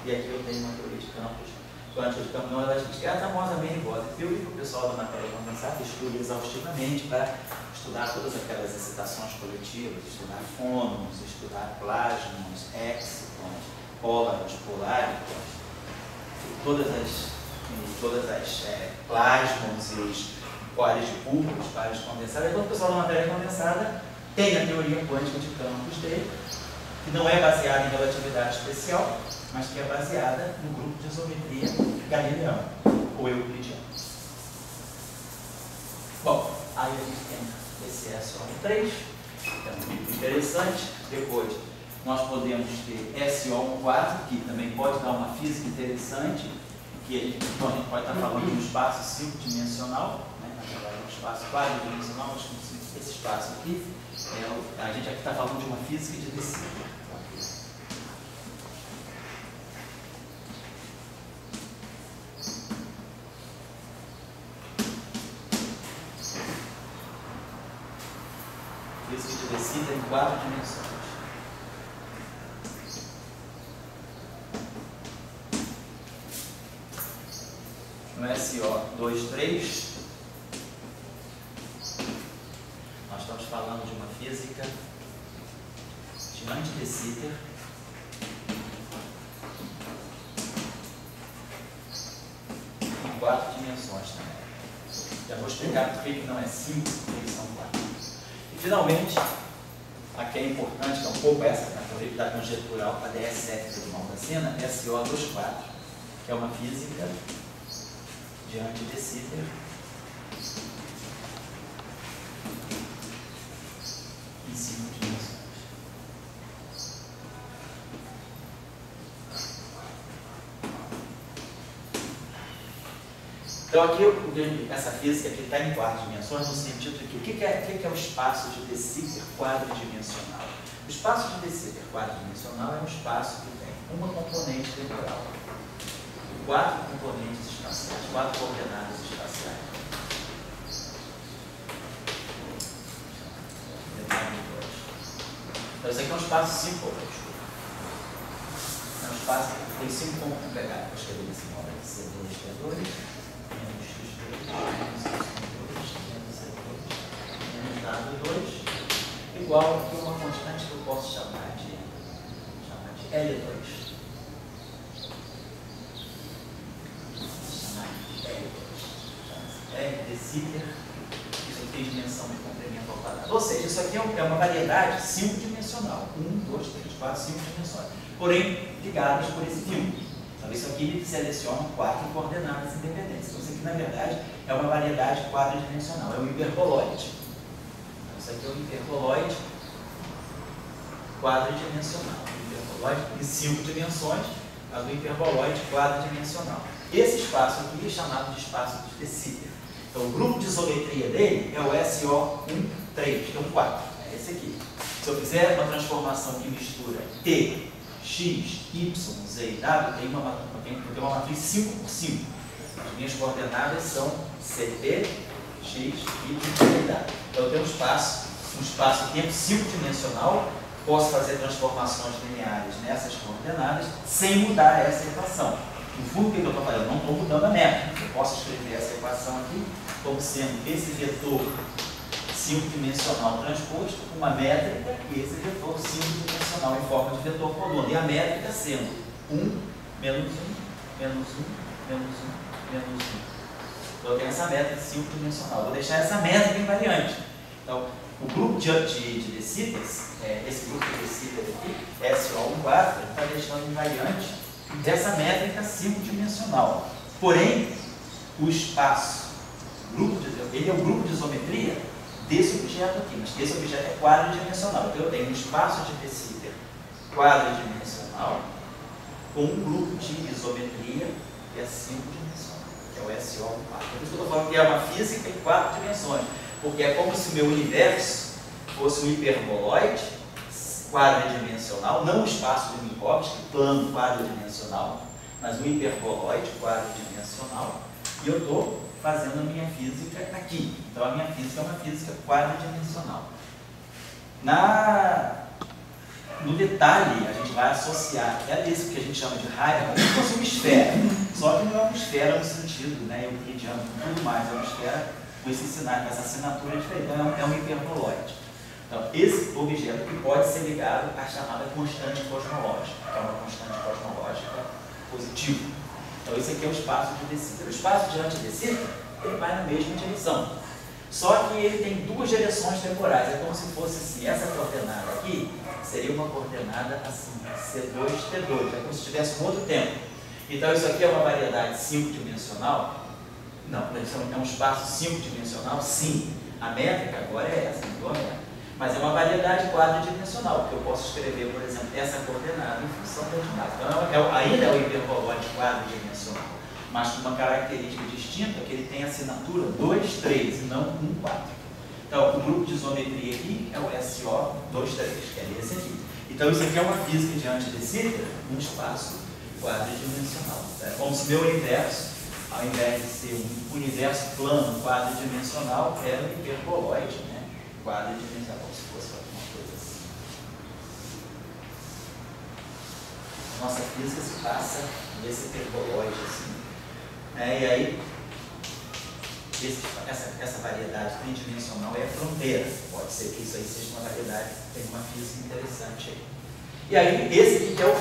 e aqui eu tenho uma teoria de campos quântica de campos não relativística. É a famosa Many-Body Theory, que o pessoal da matéria condensada estuda exaustivamente para estudar todas aquelas excitações coletivas, estudar fônons, estudar plasmons, éxitons, pólars, poláricos, todas as plasmons e os pares de públicos, pares condensados. Então, o pessoal da matéria condensada tem a teoria quântica de campos dele, que não é baseada em relatividade especial, mas que é baseada no grupo de isometria galileano ou euclidiano. Bom, aí a gente tem esse SO3, que é muito interessante. Depois, nós podemos ter SO14, que também pode dar uma física interessante, que a gente pode estar falando de um espaço 5-dimensional, né? Na verdade, um espaço 4-dimensional, mas esse espaço aqui, a gente aqui está falando de uma física de De Sitter. Física de De Sitter em 4 dimensões. No SO23, nós estamos falando de uma física de anti-De Sitter em 4 dimensões também. Já vou explicar por que não é 5, porque são 4. E finalmente, aqui é importante, que é um pouco essa da conjectural para DS7 do Maldacena, SO24, que é uma física de anti-De Sitter em 5 dimensões. Então aqui, essa física aqui está em 4 dimensões, no sentido de que o que é o espaço de De Sitter quadridimensional? O espaço de De Sitter quadridimensional é um espaço que tem uma componente temporal, 4 componentes espaciais, 4 coordenadas espaciais. Então, isso aqui é um espaço 5 é um espaço que tem 5 como pegar. Vou escrever desse modo aqui: C2, T2, menos X2, menos X2, menos C2, menos W2, igual a uma constante que eu posso chamar de L2. De Sitter, isso aqui tem dimensão de comprimento ao quadrado. Ou seja, isso aqui é uma variedade 5-dimensional. 1, 2, 3, 4, 5 dimensões. Porém, ligadas por esse fio. Então, isso aqui seleciona 4 coordenadas independentes. Então, isso aqui, na verdade, é uma variedade quadridimensional. É um hiperboloide. Então, isso aqui é um hiperboloide quadridimensional. Hiperboloide em 5 dimensões, mas um hiperboloide quadridimensional. Esse espaço aqui é chamado de espaço de De Sitter. Então, o grupo de isometria dele é o SO13, que é um 4. É esse aqui. Se eu fizer uma transformação que mistura T, X, Y, Z e W, tem uma matriz 5 por 5. As minhas coordenadas são CT, X, Y, Z e W. Então, eu tenho um espaço-tempo 5-dimensional. Posso fazer transformações lineares nessas coordenadas sem mudar essa equação. No fundo, o que eu estou fazendo? Eu não estou mudando a métrica. Eu posso escrever essa equação aqui como sendo esse vetor 5-dimensional transposto com uma métrica e esse vetor 5-dimensional em forma de vetor coluna. E a métrica sendo 1, menos 1, menos 1, menos 1, menos 1. Então, eu tenho essa métrica 5-dimensional. Vou deixar essa métrica invariante. Então, o grupo de De Sitter, esse grupo de De Sitter aqui, SO14, está deixando invariante dessa métrica 5-dimensional. Porém, o espaço, ele é o grupo de isometria desse objeto aqui, mas esse objeto é quadridimensional. Então eu tenho um espaço de De Sitter quadridimensional com um grupo de isometria que é 5-dimensional, que é o SO4. Por isso que eu estou falando que é uma física em 4 dimensões, porque é como se o meu universo fosse um hiperboloide quadridimensional, não o espaço de Minkowski, plano quadridimensional, mas um hiperboloide quadridimensional, e eu estou fazendo a minha física aqui. Então a minha física é uma física quadridimensional. No detalhe, a gente vai associar, é isso que a gente chama de raio, como se fosse uma esfera, só que não é uma esfera no sentido euclidiano, tudo mais, é uma esfera com essa assinatura diferente, então é um hiperboloide. Então, esse objeto que pode ser ligado à chamada constante cosmológica, que é uma constante cosmológica positiva. Então, esse aqui é o espaço de De Sitter. O espaço de anti-De Sitter ele vai na mesma direção. Só que ele tem duas direções temporais, é como se fosse assim, essa coordenada aqui seria uma coordenada assim, C2, T2, é como se tivesse um outro tempo. Então isso aqui é uma variedade 5-dimensional? Não, é um espaço 5-dimensional, sim. A métrica agora é essa, não é a métrica. Mas é uma variedade quadridimensional, porque eu posso escrever, por exemplo, essa coordenada em função da ordinada. Então ainda é o hiperboloide quadridimensional, mas com uma característica distinta, que ele tem assinatura 2, 3 e não 1, 4. Então, o grupo de isometria aqui é o SO23, que é esse aqui. Então, isso aqui é uma física diante de Sitter, um espaço quadridimensional. É como se meu universo, ao invés de ser um universo plano quadridimensional, era um hiperboloide, né? Quadridimensional, como se fosse alguma coisa assim. Nossa física se passa nesse hiperboloide assim. E aí, essa variedade tridimensional é a fronteira. Pode ser que isso aí seja uma variedade que tem uma física interessante aí. E aí, esse aqui que é o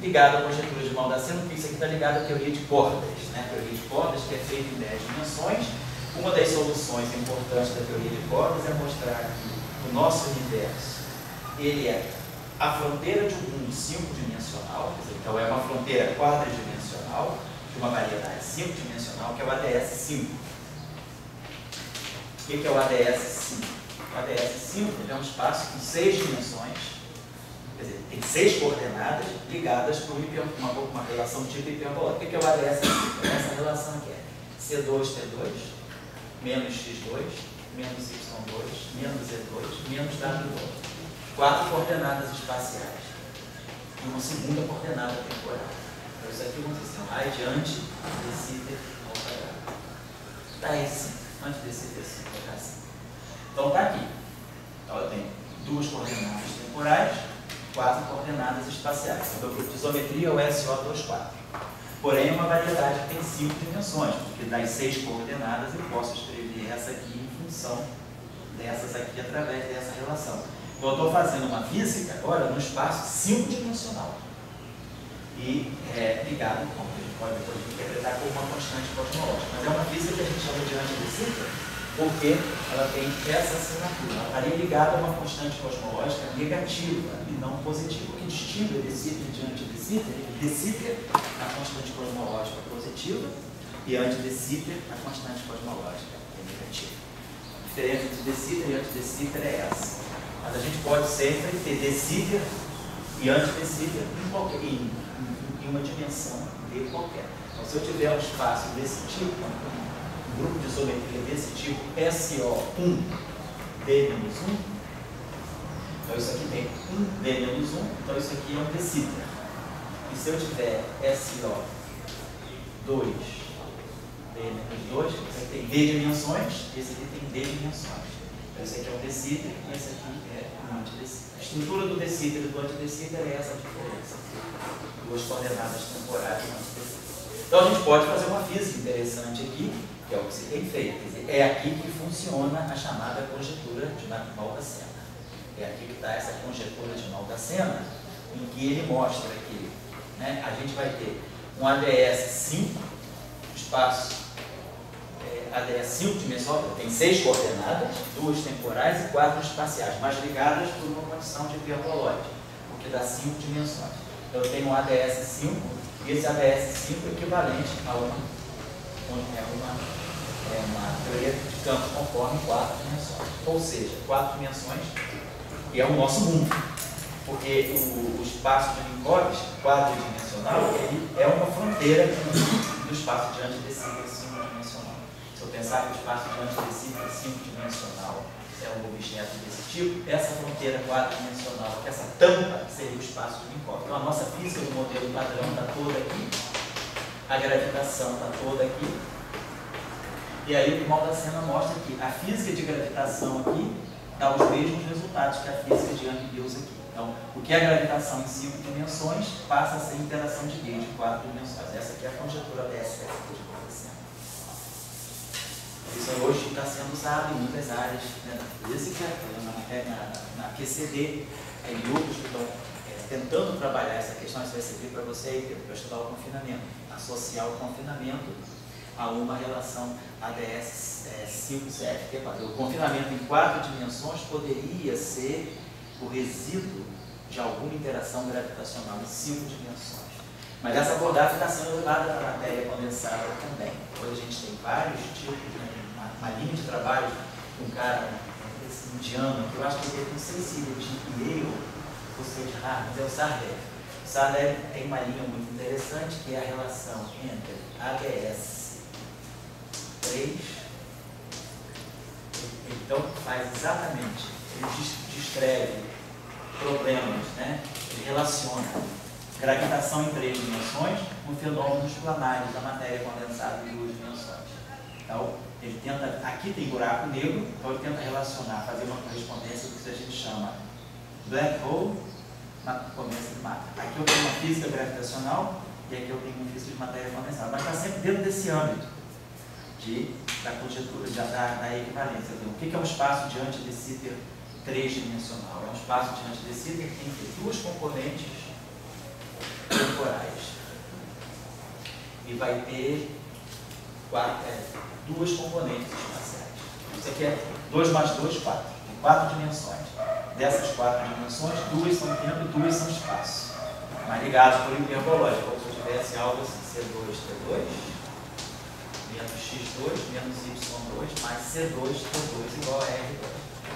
ligado à conjectura de Maldacena, porque isso aqui está ligado à teoria de cordas, né? A teoria de cordas que é feita em 10 dimensões. Uma das soluções importantes da teoria de cordas é mostrar que o nosso universo, ele é a fronteira de um mundo 5-dimensional, então é uma fronteira quadridimensional, de uma variedade 5-dimensional, que é o ADS-5. O que é o ADS-5? O ADS-5 é um espaço com 6 dimensões, quer dizer, tem 6 coordenadas ligadas por uma relação tipo hiperbolada. O que é o ADS-5? Essa relação aqui é C2T2 menos X2, menos Y2, menos E2, menos W2. 4 coordenadas espaciais e uma segunda coordenada temporal. Então, isso aqui vamos dizer, adiante de Sitter ao quadrado. Está aí sim, antes de Sitter está assim. Então, está aqui. Então, eu tenho 2 coordenadas temporais, 4 coordenadas espaciais. O meu grupo de isometria é o SO24. Porém, é uma variedade que tem 5 dimensões, porque das 6 coordenadas eu posso escrever essa aqui em função dessas aqui através dessa relação. Então, eu estou fazendo uma física agora no espaço 5-dimensional. E ligado, como a gente pode depois interpretar como uma constante cosmológica. Mas é uma física que a gente chama de antidecitra, porque ela tem essa assinatura. Ela estaria ligada a uma constante cosmológica negativa e não positiva. O que distingue de Sitter de antidecitra é que de Sitter a constante cosmológica é positiva e antidecitra a constante cosmológica é negativa. A diferença entre de Sitter e antidecitra é essa. Mas a gente pode sempre ter de Sitter e antidecitra em uma dimensão de qualquer. Então, se eu tiver um espaço desse tipo, um grupo de isometria desse tipo, SO1D-1, então isso aqui tem 1D-1, então isso aqui é um de Sitter. E se eu tiver SO2D-2, esse aqui tem D dimensões, esse aqui tem D dimensões. Então esse aqui é um de Sitter e esse aqui é um antidecitra. A estrutura do de Sitter e do antidecitra é essa diferença. 2 coordenadas temporais do antidecitra. Então a gente pode fazer uma física interessante aqui, que é o que se tem feito. Quer dizer, é aqui que funciona a chamada conjectura de Maldacena. É aqui que está essa conjectura de Maldacena, em que ele mostra que, né, a gente vai ter um ADS-5, espaço ADS-5 dimensional, tem 6 coordenadas, 2 temporais e 4 espaciais, mas ligadas por uma condição de hiperboloide, porque dá 5 dimensões. Então eu tenho um ADS-5 e esse ADS-5 é equivalente a uma teoria de campo conforme 4 dimensões. Ou seja, 4 dimensões que é o nosso mundo. Porque o espaço de Minkowski, quadridimensional, ele é uma fronteira do espaço de antidecitra 5-dimensional. Se eu pensar que o espaço de antidecitra 5-dimensional é um objeto desse tipo, essa fronteira quadridimensional, essa tampa, seria o espaço de Minkowski. Então a nossa física do modelo padrão está toda aqui, a gravitação está toda aqui, e aí o Maldacena mostra que a física de gravitação aqui dá os mesmos resultados que a física de Young-Mills aqui. Então, o que é a gravitação em 5 dimensões passa a ser interação de Gauge em 4 dimensões. Essa aqui é a conjectura DSF de Maldacena. Isso hoje está sendo usado em muitas áreas, né, na física, na QCD, em grupos que estão tentando trabalhar essa questão. Isso vai servir para você para estudar o confinamento, associar o confinamento a uma relação ADS 5CF, que é 4. O confinamento em 4 dimensões poderia ser o resíduo de alguma interação gravitacional em 5 dimensões. Mas essa abordagem está sendo levada para a matéria condensada também. Hoje a gente tem vários tipos, né? Uma linha de trabalho de um cara, esse indiano, que eu acho que ele, não sei se ele é de Yale ou se é de Harvard, mas é o Sardev. O Sardev tem uma linha muito interessante, que é a relação entre ADS 3, então faz exatamente, ele descreve problemas, né? Ele relaciona gravitação em 3 dimensões com fenômenos planares da matéria condensada em 2 dimensões. Então, ele tenta, aqui tem buraco negro, então ele tenta relacionar, fazer uma correspondência do que a gente chama black hole na condensão de matéria. Aqui eu tenho uma física gravitacional e aqui eu tenho uma física de matéria condensada, mas está sempre dentro desse âmbito da conjectura, da equivalência. Então, o que é um espaço diante desse íter 3-dimensional? É um espaço diante desse íter que tem 2 componentes temporais e vai ter 2 componentes espaciais. Isso aqui é 2 mais 2, 4. Tem 4 dimensões. Dessas 4 dimensões, 2 são tempo e 2 são espaço. Mas ligados por hiperbológica, como se eu tivesse algo assim, C2, T2, menos X2, menos Y2, mais C2, T2 igual a R2.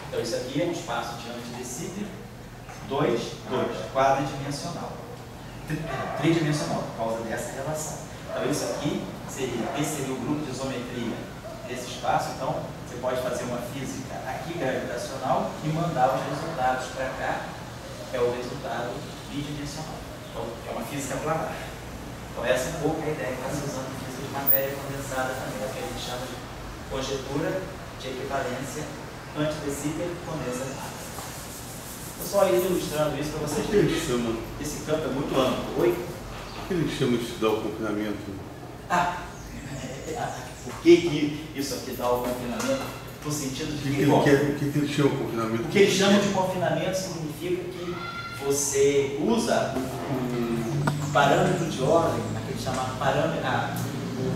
Então isso aqui é um espaço diante desse íter 2, 4-dimensional. Tridimensional, por causa dessa relação. Então isso aqui esse seria o grupo de isometria desse espaço. Então você pode fazer uma física aqui gravitacional e mandar os resultados para cá, é o resultado bidimensional. Então é uma física planar. Então essa é um pouco a ideia que está se usando em física de matéria condensada também, que a gente chama de conjectura de equivalência antidecível e condensa de massa. Estou só ilustrando isso para vocês verem. Esse campo é muito amplo. Oi? O que ele chama de estudar o confinamento? Por que isso aqui dá o confinamento? No sentido de que. O que ele chama de confinamento? O que eles chamam de confinamento significa que você usa o parâmetro de ordem, aquele chamado parâmetro,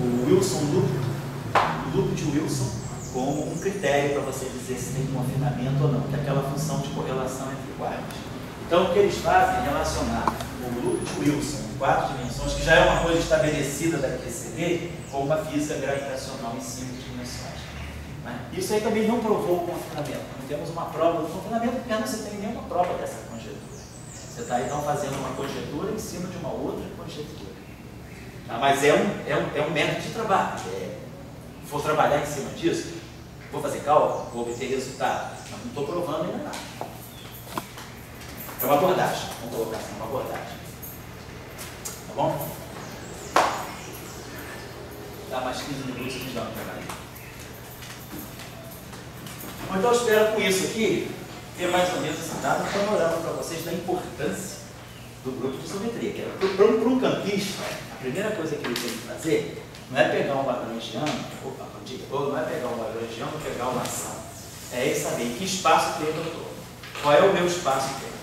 o Wilson loop, o loop de Wilson, como um critério para você dizer se tem confinamento ou não, que é aquela função de correlação entre quartos. Então, o que eles fazem é relacionar o loop de Wilson em 4 dimensões, que já é uma coisa estabelecida da QCD, com uma física gravitacional em 5 dimensões. Né? Isso aí também não provou o confinamento. Não temos uma prova do confinamento, porque não se tem nenhuma prova dessa conjectura. Você está então fazendo uma conjectura em cima de uma outra conjectura. Tá? Mas é um método de trabalho. Vou trabalhar em cima disso, vou fazer cálculo, vou obter resultado. Mas não estou provando ainda nada. É uma abordagem, vamos colocar assim, uma abordagem. Tá bom? Dá mais 15 minutos e a gente dá uma trabalho. Então eu espero com isso aqui ter mais ou menos dado um panorama para vocês da importância do grupo de isometria. Para um campista, a primeira coisa que ele tem que fazer não é pegar um lagrangiano, não é pegar um lagrangiano ou pegar uma ação. É ele saber em que espaço-tempo eu estou. Qual é o meu espaço-tempo?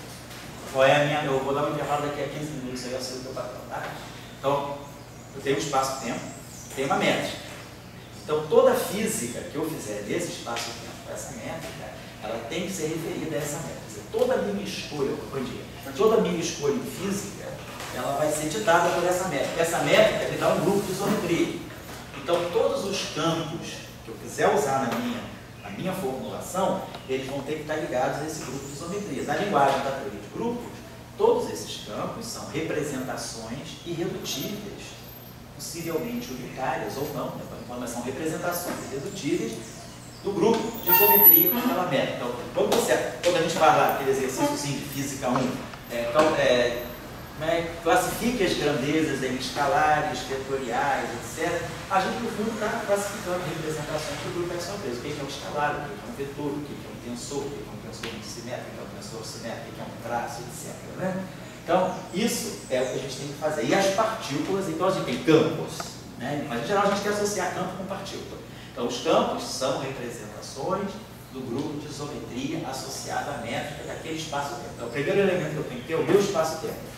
Qual é a minha. Eu vou dar um intervalo daqui a 15 minutos aí, eu sei o que eu patrão, tá? Então, eu tenho um espaço-tempo, tenho uma métrica. Então, toda física que eu fizer desse espaço-tempo, essa métrica, ela tem que ser referida a essa métrica. Quer dizer, toda minha escolha, toda minha escolha em física, ela vai ser ditada por essa métrica. Essa métrica me dá um grupo de isometria. Então, todos os campos que eu quiser usar na minha formulação, eles vão ter que estar ligados a esse grupo de isometria. Na linguagem da teoria de grupos, todos esses campos são representações irredutíveis, possivelmente unitárias ou não, mas são representações irredutíveis do grupo de isometria daquela métrica. Então, quando a gente fala aquele exercício de física 1, classifique as grandezas em escalares, vetoriais, etc. A gente, no fundo, está classificando representações do grupo exométrico. O que é um escalar, o que é um vetor, o que é um tensor, o que é um tensor simétrico, o que é um tensor simétrico, o que é um traço, etc. Né? Então, isso é o que a gente tem que fazer. E as partículas, então a gente tem campos, né? Mas em geral a gente quer associar campo com partícula. Então, os campos são representações do grupo de isometria associado à métrica daquele espaço-tempo. Então, o primeiro elemento que eu tenho que ter é o meu espaço-tempo.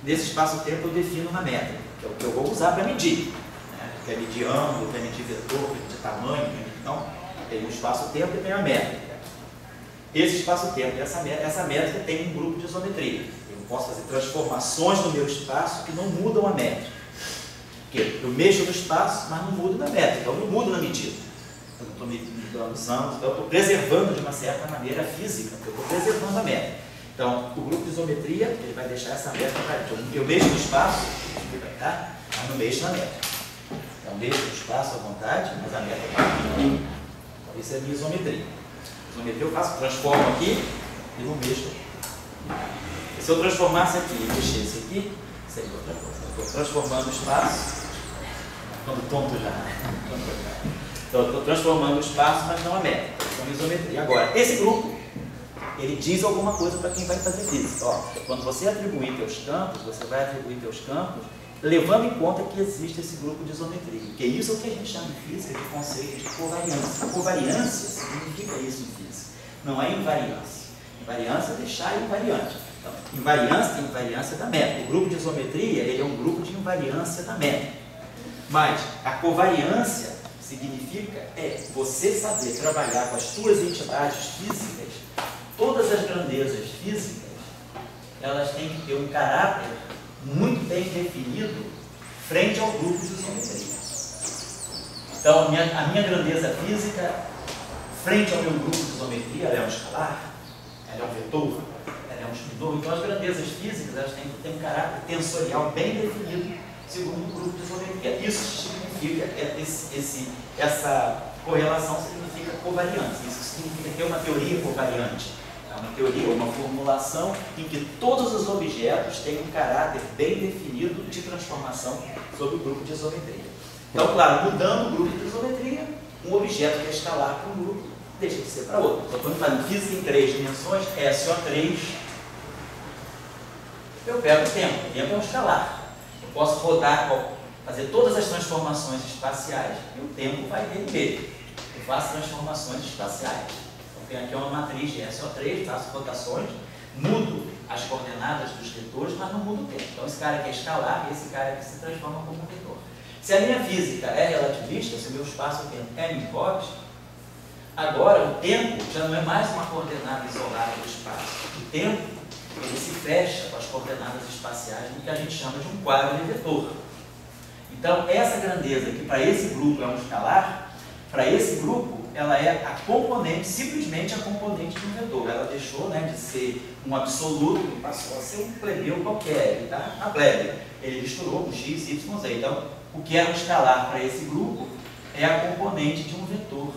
Nesse espaço-tempo eu defino uma métrica, que é o que eu vou usar para medir. Né? quer medir ângulo, quer medir vetor, quer medir tamanho. Então, tem o espaço-tempo e tem a métrica. Esse espaço-tempo e essa métrica tem um grupo de isometria. Eu posso fazer transformações no meu espaço que não mudam a métrica. Porque eu mexo no espaço, mas não mudo na métrica, eu não mudo na medida. Eu não estou medindo os ângulos, então eu estou preservando de uma certa maneira a física, eu estou preservando a métrica. Então, o grupo de isometria, ele vai deixar essa métrica para então, eu mexo no espaço, tá? Mas não mexo na métrica. Então, mexo no espaço à vontade, mas a métrica está aqui. Então, isso é a minha isometria. Isometria eu faço, transformo aqui e não mexo. E se eu transformasse aqui e mexesse aqui, seria outra coisa. Eu estou transformando o espaço, ficando tonto já. Então, eu estou transformando o espaço, mas não a métrica. Então, isometria. Agora, esse grupo, ele diz alguma coisa para quem vai fazer física. Ó, quando você atribuir teus campos, você vai atribuir teus campos levando em conta que existe esse grupo de isometria. Porque isso é o que a gente chama em física de conceito de covariância. Covariância significa isso em física. Não é invariância. Invariância é deixar invariante. Então, invariância tem invariância da métrica. O grupo de isometria, ele é um grupo de invariância da métrica. Mas a covariância significa você saber trabalhar com as suas entidades físicas. Todas as grandezas físicas, elas têm que ter um caráter muito bem definido frente ao grupo de isometria. Então, a minha grandeza física, frente ao meu grupo de isometria, ela é um escalar, ela é um vetor, ela é um espinor. Então, as grandezas físicas, elas têm que ter um caráter tensorial bem definido segundo o grupo de isometria. Isso significa, essa correlação significa covariância. Isso significa ter uma teoria covariante. É uma teoria, uma formulação em que todos os objetos têm um caráter bem definido de transformação sobre o grupo de isometria. Então, claro, mudando o grupo de isometria, um objeto que é escalar para um grupo deixa de ser para outro. Então, quando fazendo física em 3 dimensões, SO3, eu pego o tempo. O tempo é um escalar. Eu posso rodar, fazer todas as transformações espaciais e o tempo vai depender. Eu faço transformações espaciais. Tem aqui uma matriz de SO3, faço rotações, mudo as coordenadas dos vetores, mas não mudo o tempo. Então, esse cara aqui é escalar e esse cara aqui se transforma como um vetor. Se a minha física é relativista, se o meu espaço-tempo é Minkowski, agora o tempo já não é mais uma coordenada isolada do espaço. O tempo, ele se fecha com as coordenadas espaciais no que a gente chama de um quadro de vetor. Então, essa grandeza, que para esse grupo é um escalar, para esse grupo, ela é a componente, simplesmente a componente de um vetor. Ela deixou de ser um absoluto e passou a ser um plebeu qualquer. Ele está na plebe. Ele misturou com x, y, z. Então, o que é um escalar para esse grupo é a componente de um vetor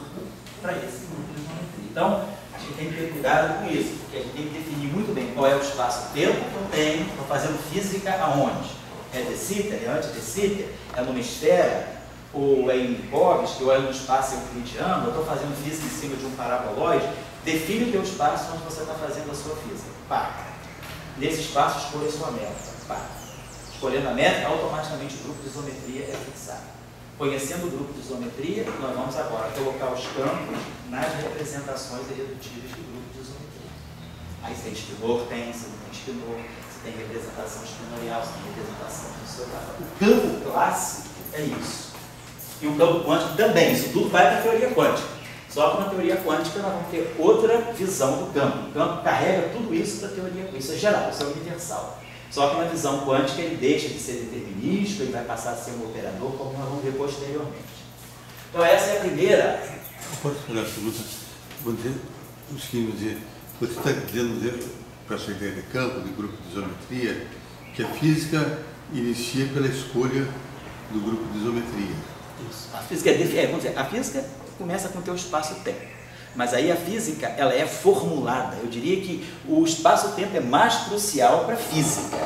para esse grupo de geometria. Então, a gente tem que ter cuidado com isso, porque a gente tem que definir muito bem qual é o espaço-tempo que eu tenho. Estou fazendo física aonde? É de Sitter? É anti-de Sitter? É numa esfera? Ou é em Minkowski, ou é no espaço euclidiano, eu estou fazendo física em cima de um paraboloide, define o teu espaço onde você está fazendo a sua física. Pá. Nesse espaço, escolha a sua métrica. Pá. Escolhendo a métrica, automaticamente o grupo de isometria é fixado. Conhecendo o grupo de isometria, nós vamos agora colocar os campos nas representações irredutíveis do grupo de isometria. Aí se tem espinor, se não tem espinor, se tem representação espinorial, se tem representação tensorial. O campo clássico é isso. E o campo quântico também, isso tudo vai para a teoria quântica. Só que na teoria quântica nós vamos ter outra visão do campo. O campo carrega tudo isso para a teoria quântica. Isso é geral, isso é universal. Só que na visão quântica ele deixa de ser determinístico, ele vai passar a ser um operador, como nós vamos ver posteriormente. Então essa é a primeira. Posso fazer a pergunta? Você está dizendo, para essa ideia de campo, de grupo de isometria, que a física inicia pela escolha do grupo de isometria. Isso. A física vamos dizer, a física começa com o teu espaço-tempo, mas aí a física ela é formulada. Eu diria que o espaço-tempo é mais crucial para a física,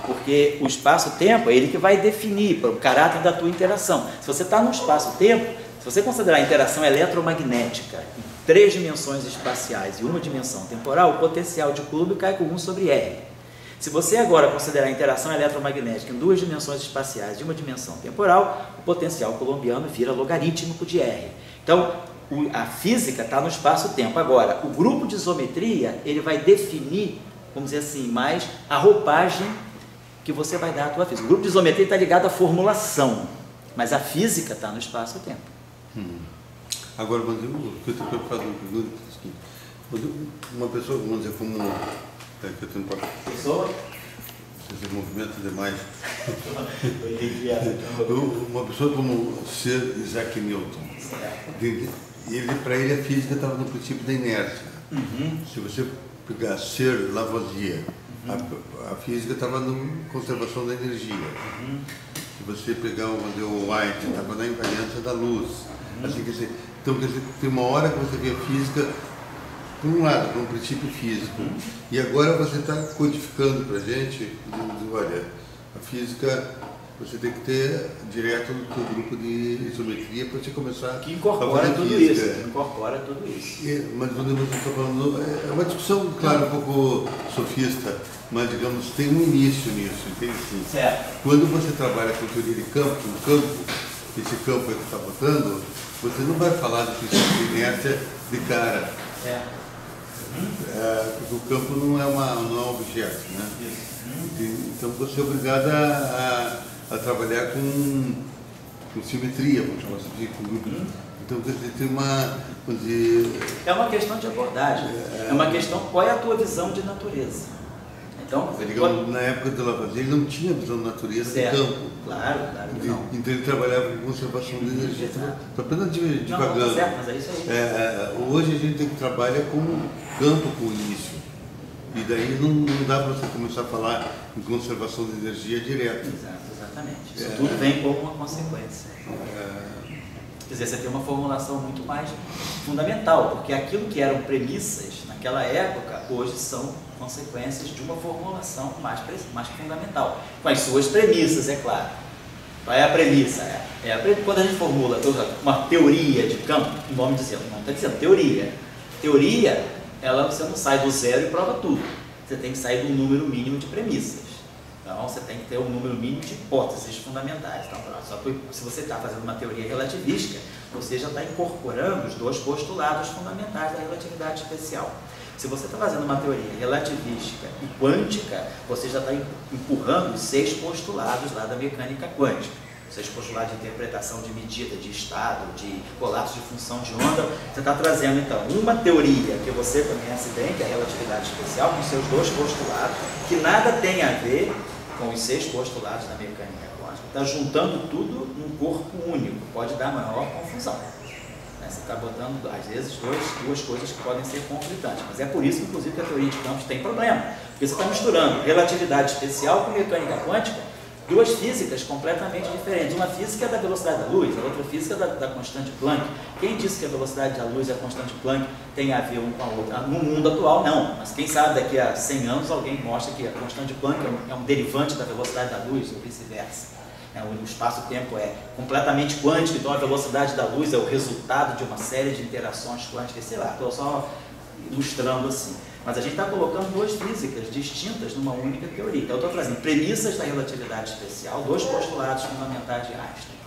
porque o espaço-tempo é ele que vai definir o caráter da tua interação. Se você está no espaço-tempo, se você considerar a interação eletromagnética em 3 dimensões espaciais e 1 dimensão temporal, o potencial de Coulomb cai com 1 sobre R. Se você agora considerar a interação eletromagnética em 2 dimensões espaciais e 1 dimensão temporal, o potencial coulombiano vira logarítmico de R. Então, a física está no espaço-tempo. Agora, o grupo de isometria, ele vai definir, vamos dizer assim, mais a roupagem que você vai dar à tua física. O grupo de isometria está ligado à formulação, Mas a física está no espaço-tempo. Agora, mas eu estou preocupado com uma pergunta que é o seguinte. Quando uma pessoa, vamos dizer, como que eu tenho para Pessoa? fazer movimento demais. Eu entendi essa. Uma pessoa como Sir Isaac Newton, para ele a física estava no princípio da inércia. Se você pegar Sir Lavoisier, a física estava na conservação da energia. Se você pegar o White, estava na invariância da luz. Assim, quer dizer, então, quer dizer, tem uma hora que você vê a física por um lado, por um princípio físico. E agora você está codificando para a gente, olha, a física você tem que ter direto no teu grupo de isometria para você começar que incorpora a fazer tudo física. isso. Incorpora tudo isso. Mas quando você está falando, é uma discussão, claro, um pouco sofista, mas digamos, tem um início nisso, entende? Sim. Certo. Quando você trabalha com teoria de campo, esse campo é que está botando, você não vai falar do princípio de inércia de cara. Porque o campo não é um objeto, né? Então você é obrigado a trabalhar com simetria, vamos chamar assim, com grupo. Então quer dizer, tem uma... É uma questão de abordagem, é uma questão, qual é a tua visão de natureza? Então, digamos, na época do Lavoisier ele não tinha visão de natureza de campo. Claro que não. Então ele trabalhava com conservação de energia. Estou apenas divagando. Não, tá certo, mas é isso aí. Hoje a gente tem que trabalhar com campo com início. E daí não dá para você começar a falar em conservação de energia direto. Exatamente. Isso tudo vem como uma consequência. Quer dizer, você tem uma formulação muito mais fundamental, porque aquilo que eram premissas naquela época, hoje são consequências de uma formulação mais fundamental, com as suas premissas, é claro. Qual é a premissa? Quando a gente formula uma teoria de campo, o nome dizendo, não está dizendo teoria. Teoria, você não sai do zero e prova tudo. Você tem que sair do número mínimo de premissas. Então, você tem que ter um número mínimo de hipóteses fundamentais. Então, se você está fazendo uma teoria relativística, você já está incorporando os dois postulados fundamentais da relatividade especial. Se você está fazendo uma teoria relativística e quântica, você já está empurrando os 6 postulados lá da mecânica quântica. Os 6 postulados de interpretação de medida, de estado, de colapso de função de onda. Você está trazendo, então, uma teoria que você conhece bem, que é a relatividade especial, com seus 2 postulados, que nada tem a ver com os 6 postulados da mecânica quântica. Está juntando tudo num corpo único, pode dar maior confusão. Você está botando, às vezes, duas coisas que podem ser conflitantes. Mas é por isso, inclusive, que a teoria de campos tem problema. Porque você está misturando relatividade especial com mecânica quântica, 2 físicas completamente diferentes. Uma física é da velocidade da luz, a outra física é da constante Planck. Quem disse que a velocidade da luz e a constante Planck tem a ver um com a outra? No mundo atual, não. Mas quem sabe daqui a 100 anos alguém mostra que a constante Planck é um derivante da velocidade da luz, ou vice-versa. O espaço-tempo é completamente quântico, então a velocidade da luz é o resultado de uma série de interações quânticas, sei lá, estou só ilustrando assim. Mas a gente está colocando 2 físicas distintas numa única teoria. Então eu estou trazendo premissas da relatividade especial, 2 postulados fundamentais de Einstein,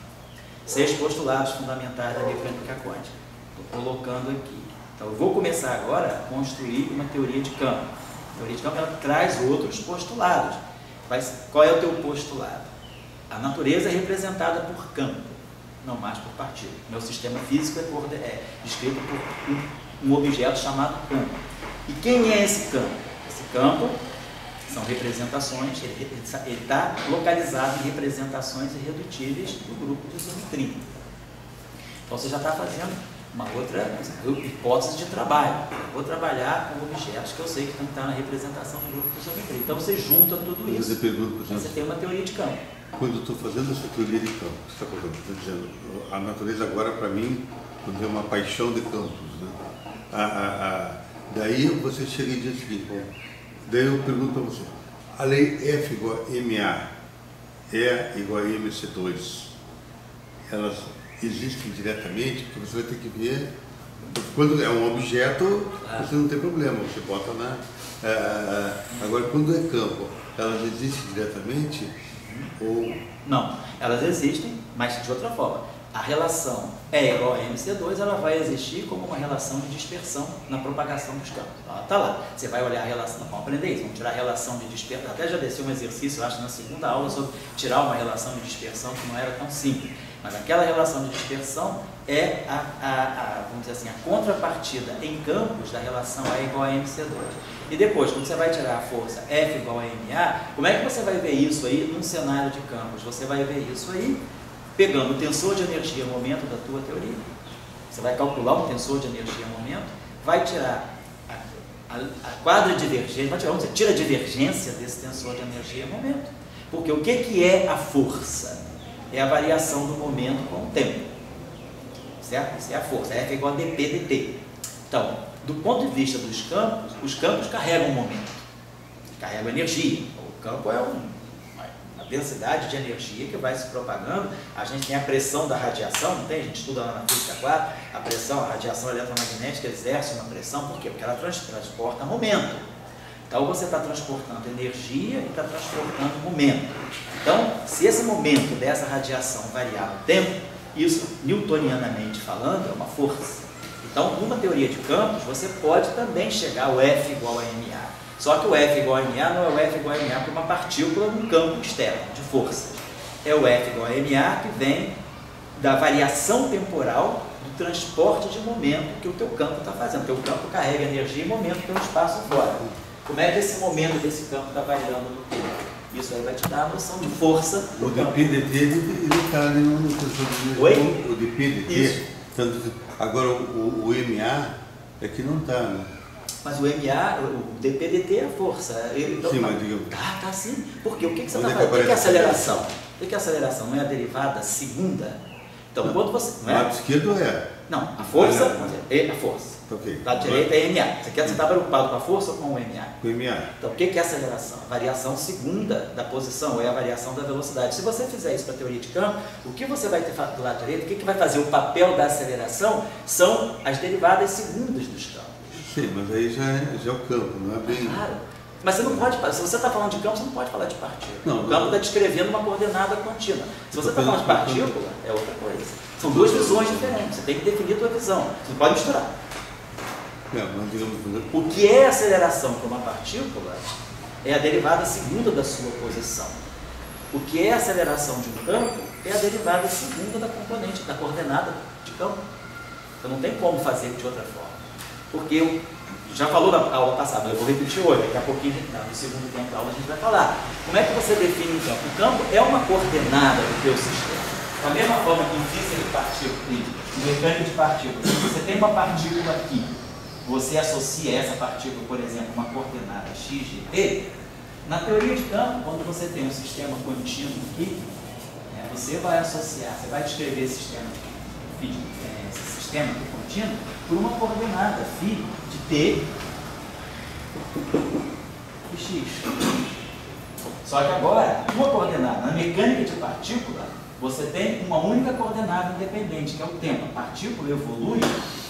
6 postulados fundamentais da mecânica quântica. Estou colocando aqui. Então eu vou começar agora a construir uma teoria de campo. A teoria de campo ela traz outros postulados. Mas qual é o teu postulado? A natureza é representada por campo, não mais por partícula. Meu sistema físico é descrito por um objeto chamado campo. E quem é esse campo? Esse campo são representações, ele está localizado em representações irredutíveis do grupo de isometria. Então você já está fazendo uma outra hipótese de trabalho. Eu vou trabalhar com objetos que eu sei que estão na representação do grupo de isometria. Então você junta tudo isso. Você tem uma teoria de campo. Quando eu estou fazendo essa teoria de campo, você está fazendo, estou dizendo, a natureza agora para mim é uma paixão de campos, né? Daí você chega e diz o seguinte, bom, daí eu pergunto para você, a lei F igual a MA, E igual a MC2, elas existem diretamente, porque você vai ter que ver, quando é um objeto, você não tem problema, você bota na... agora, quando é campo, elas existem diretamente? Ou... Não, elas existem, mas de outra forma. A relação E igual a MC2, ela vai existir como uma relação de dispersão na propagação dos campos. Ela está lá. Você vai olhar a relação, vamos aprender isso, vamos tirar a relação de dispersão. Até já desceu um exercício, eu acho, na segunda aula, sobre tirar uma relação de dispersão que não era tão simples. Mas aquela relação de dispersão é vamos dizer assim, a contrapartida em campos da relação A igual a MC2. E depois, quando você vai tirar a força F igual a MA, como é que você vai ver isso aí num cenário de campos? Você vai ver isso aí pegando o tensor de energia momento da tua teoria. Você vai calcular um tensor de energia momento, vai tirar a quadra divergente, vamos dizer, tira a divergência desse tensor de energia momento. Porque o que é a força? É a variação do momento com o tempo. Certo? Isso é a força. F é igual a dp dt. Então, do ponto de vista dos campos, os campos carregam um momento. Carregam energia. O campo é uma densidade de energia que vai se propagando. A gente tem a pressão da radiação, não tem? A gente estuda lá na física 4, a pressão, a radiação eletromagnética exerce uma pressão. Por quê? Porque ela transporta momento. Então, você está transportando energia e está transportando momento. Então, se esse momento dessa radiação variar no tempo, isso, newtonianamente falando, é uma força. Então, numa teoria de campos, você pode também chegar ao F igual a MA. Só que o F igual a MA não é o F igual a MA para uma partícula num campo externo de forças. É o F igual a MA que vem da variação temporal do transporte de momento que o teu campo está fazendo. Porque o campo carrega energia e momento pelo espaço fora. Como é que esse momento desse campo está variando no tempo? Isso aí vai te dar a noção de força. O dp dt ele está ali no tensor de energia. Oi? O dp dt. Tanto que agora o MA é que não está, né? Mas o MA, o dp dt é a força. Então, sim, mas digamos. Tá sim. Porque o que você está fazendo? O que é aceleração? O que é aceleração? Não é a derivada segunda? Então, quando você. O lado esquerdo é. Não, a força é a força. Ok. Da direita é MA. Você está preocupado com a força ou com o MA? Com o MA. Então, o que é aceleração? A variação segunda da posição é a variação da velocidade. Se você fizer isso para a teoria de campo, o que você vai ter do lado direito, o que vai fazer o papel da aceleração são as derivadas segundas dos campos. Sim, mas aí já é o campo, não é bem... Claro. Mas você não pode, se você está falando de campo, você não pode falar de partícula. Não, o campo está descrevendo uma coordenada contínua. Se você está falando de partícula, é outra coisa. São duas visões diferentes. Você tem que definir a tua visão. Você não pode misturar. O que é aceleração para uma partícula é a derivada segunda da sua posição. O que é aceleração de um campo é a derivada segunda da componente, da coordenada de campo. Então não tem como fazer de outra forma. Porque eu já falou na aula passada, eu vou repetir hoje, daqui a pouquinho, no segundo tempo da aula, a gente vai falar. Como é que você define um campo? O campo é uma coordenada do teu sistema. Da mesma forma que em física de partículas, em mecânica de partículas, se você tem uma partícula aqui, você associa essa partícula, por exemplo, uma coordenada x de t, na teoria de campo, quando você tem um sistema contínuo aqui, você vai associar, você vai descrever esse sistema aqui contínuo por uma coordenada φ de t e x. Só que agora, uma coordenada, na mecânica de partícula, você tem uma única coordenada independente, que é o tempo. A partícula evolui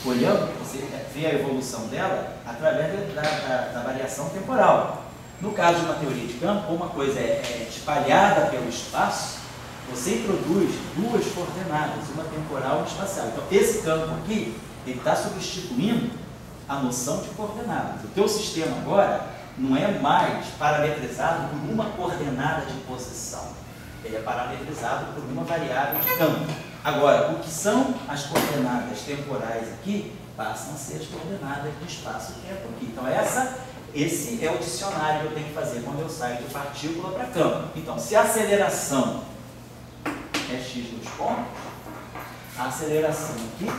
olhando, você vê a evolução dela através da variação temporal. No caso de uma teoria de campo, uma coisa é espalhada pelo espaço, você introduz duas coordenadas, uma temporal e uma espacial. Então, esse campo aqui, ele está substituindo a noção de coordenadas. O teu sistema agora não é mais parametrizado por uma coordenada de posição. Ele é parametrizado por uma variável de campo. Agora, o que são as coordenadas temporais aqui, passam a ser as coordenadas de espaço e tempo aqui. Então, esse é o dicionário que eu tenho que fazer quando eu saio de partícula para campo. Então, se a aceleração é x dos pontos, a aceleração aqui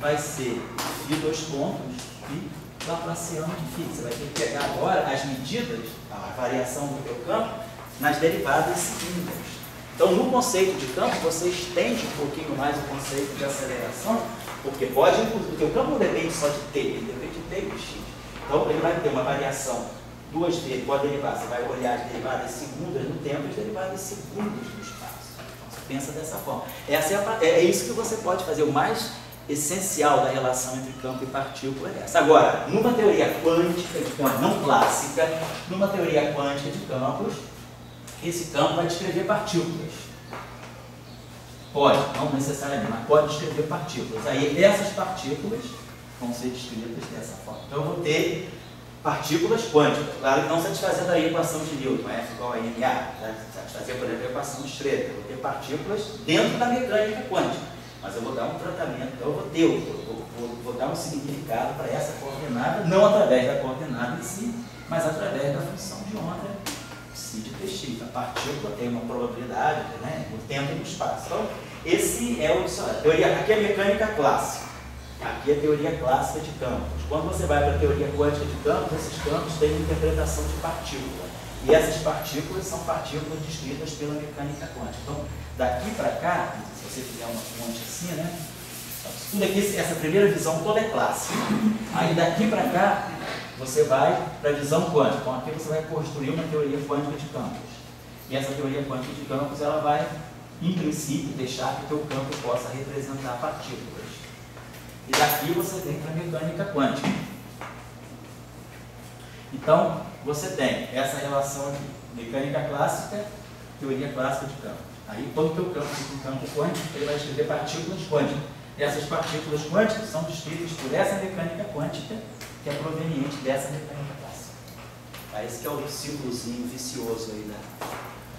vai ser φ dois pontos e laplaciano de φ. Você vai ter que pegar agora as medidas, a variação do teu campo, nas derivadas segundas. Então, no conceito de campo, você estende um pouquinho mais o conceito de aceleração, porque o teu campo não depende só de t, ele depende de t e de x. Então, ele vai ter uma variação duas vezes, pode derivar, você vai olhar as derivadas segundas no tempo e as derivadas segundas no espaço. Então, você pensa dessa forma. É isso que você pode fazer, o mais essencial da relação entre campo e partícula é essa. Agora, numa teoria quântica de campos, não clássica, numa teoria quântica de campos, esse campo vai descrever partículas. Pode, não necessariamente, mas pode descrever partículas. Aí essas partículas vão ser descritas dessa forma. Então eu vou ter partículas quânticas, claro que não satisfazendo a equação de Newton, F igual a ma, satisfazer, por exemplo, a equação de Schrödinger. Eu vou ter partículas dentro da mecânica quântica, mas eu vou dar um tratamento, então eu vou dar um significado para essa coordenada, não através da coordenada em si, mas através da função de onda psi de tx. A partícula tem uma probabilidade, né, no tempo e no espaço. Então, esse é a teoria, aqui é a mecânica clássica. Aqui é a teoria clássica de campos. Quando você vai para a teoria quântica de campos, esses campos têm interpretação de partícula. E essas partículas são partículas descritas pela mecânica quântica. Então, daqui para cá, se você fizer uma fonte assim, né? Tudo aqui, essa primeira visão toda é clássica. Aí daqui para cá, você vai para a visão quântica. Então, aqui você vai construir uma teoria quântica de campos. E essa teoria quântica de campos, ela vai, em princípio, deixar que o teu campo possa representar partículas. E daqui você vem para a mecânica quântica. Então, você tem essa relação aqui, mecânica clássica, teoria clássica de campo. Aí, todo o teu campo fica um campo quântico, ele vai escrever partículas quânticas. E essas partículas quânticas são descritas por essa mecânica quântica, que é proveniente dessa mecânica clássica. Aí, esse que é o círculozinho vicioso aí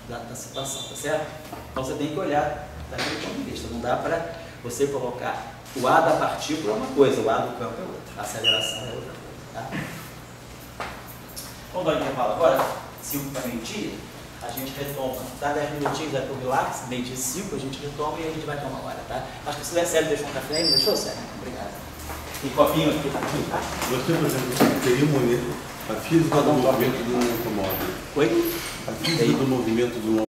da situação, tá certo? Então, você tem que olhar daquele ponto de vista. Não dá para você colocar o A da partícula é uma coisa, o A do campo é outra. A aceleração é outra coisa, tá? Vamos dar um intervalo agora, 5 para meio-dia, a gente retoma. Dá 10 minutinhos aí para o relax, meio-dia 5, a gente retoma e a gente vai ter uma hora, tá? Acho que se o Célio deixou um café aí, não deixou, Célio? Obrigado. Tem copinho aqui, tá aqui, tá? Você, por exemplo, teria a física do movimento do automóvel. Oi? A física do movimento do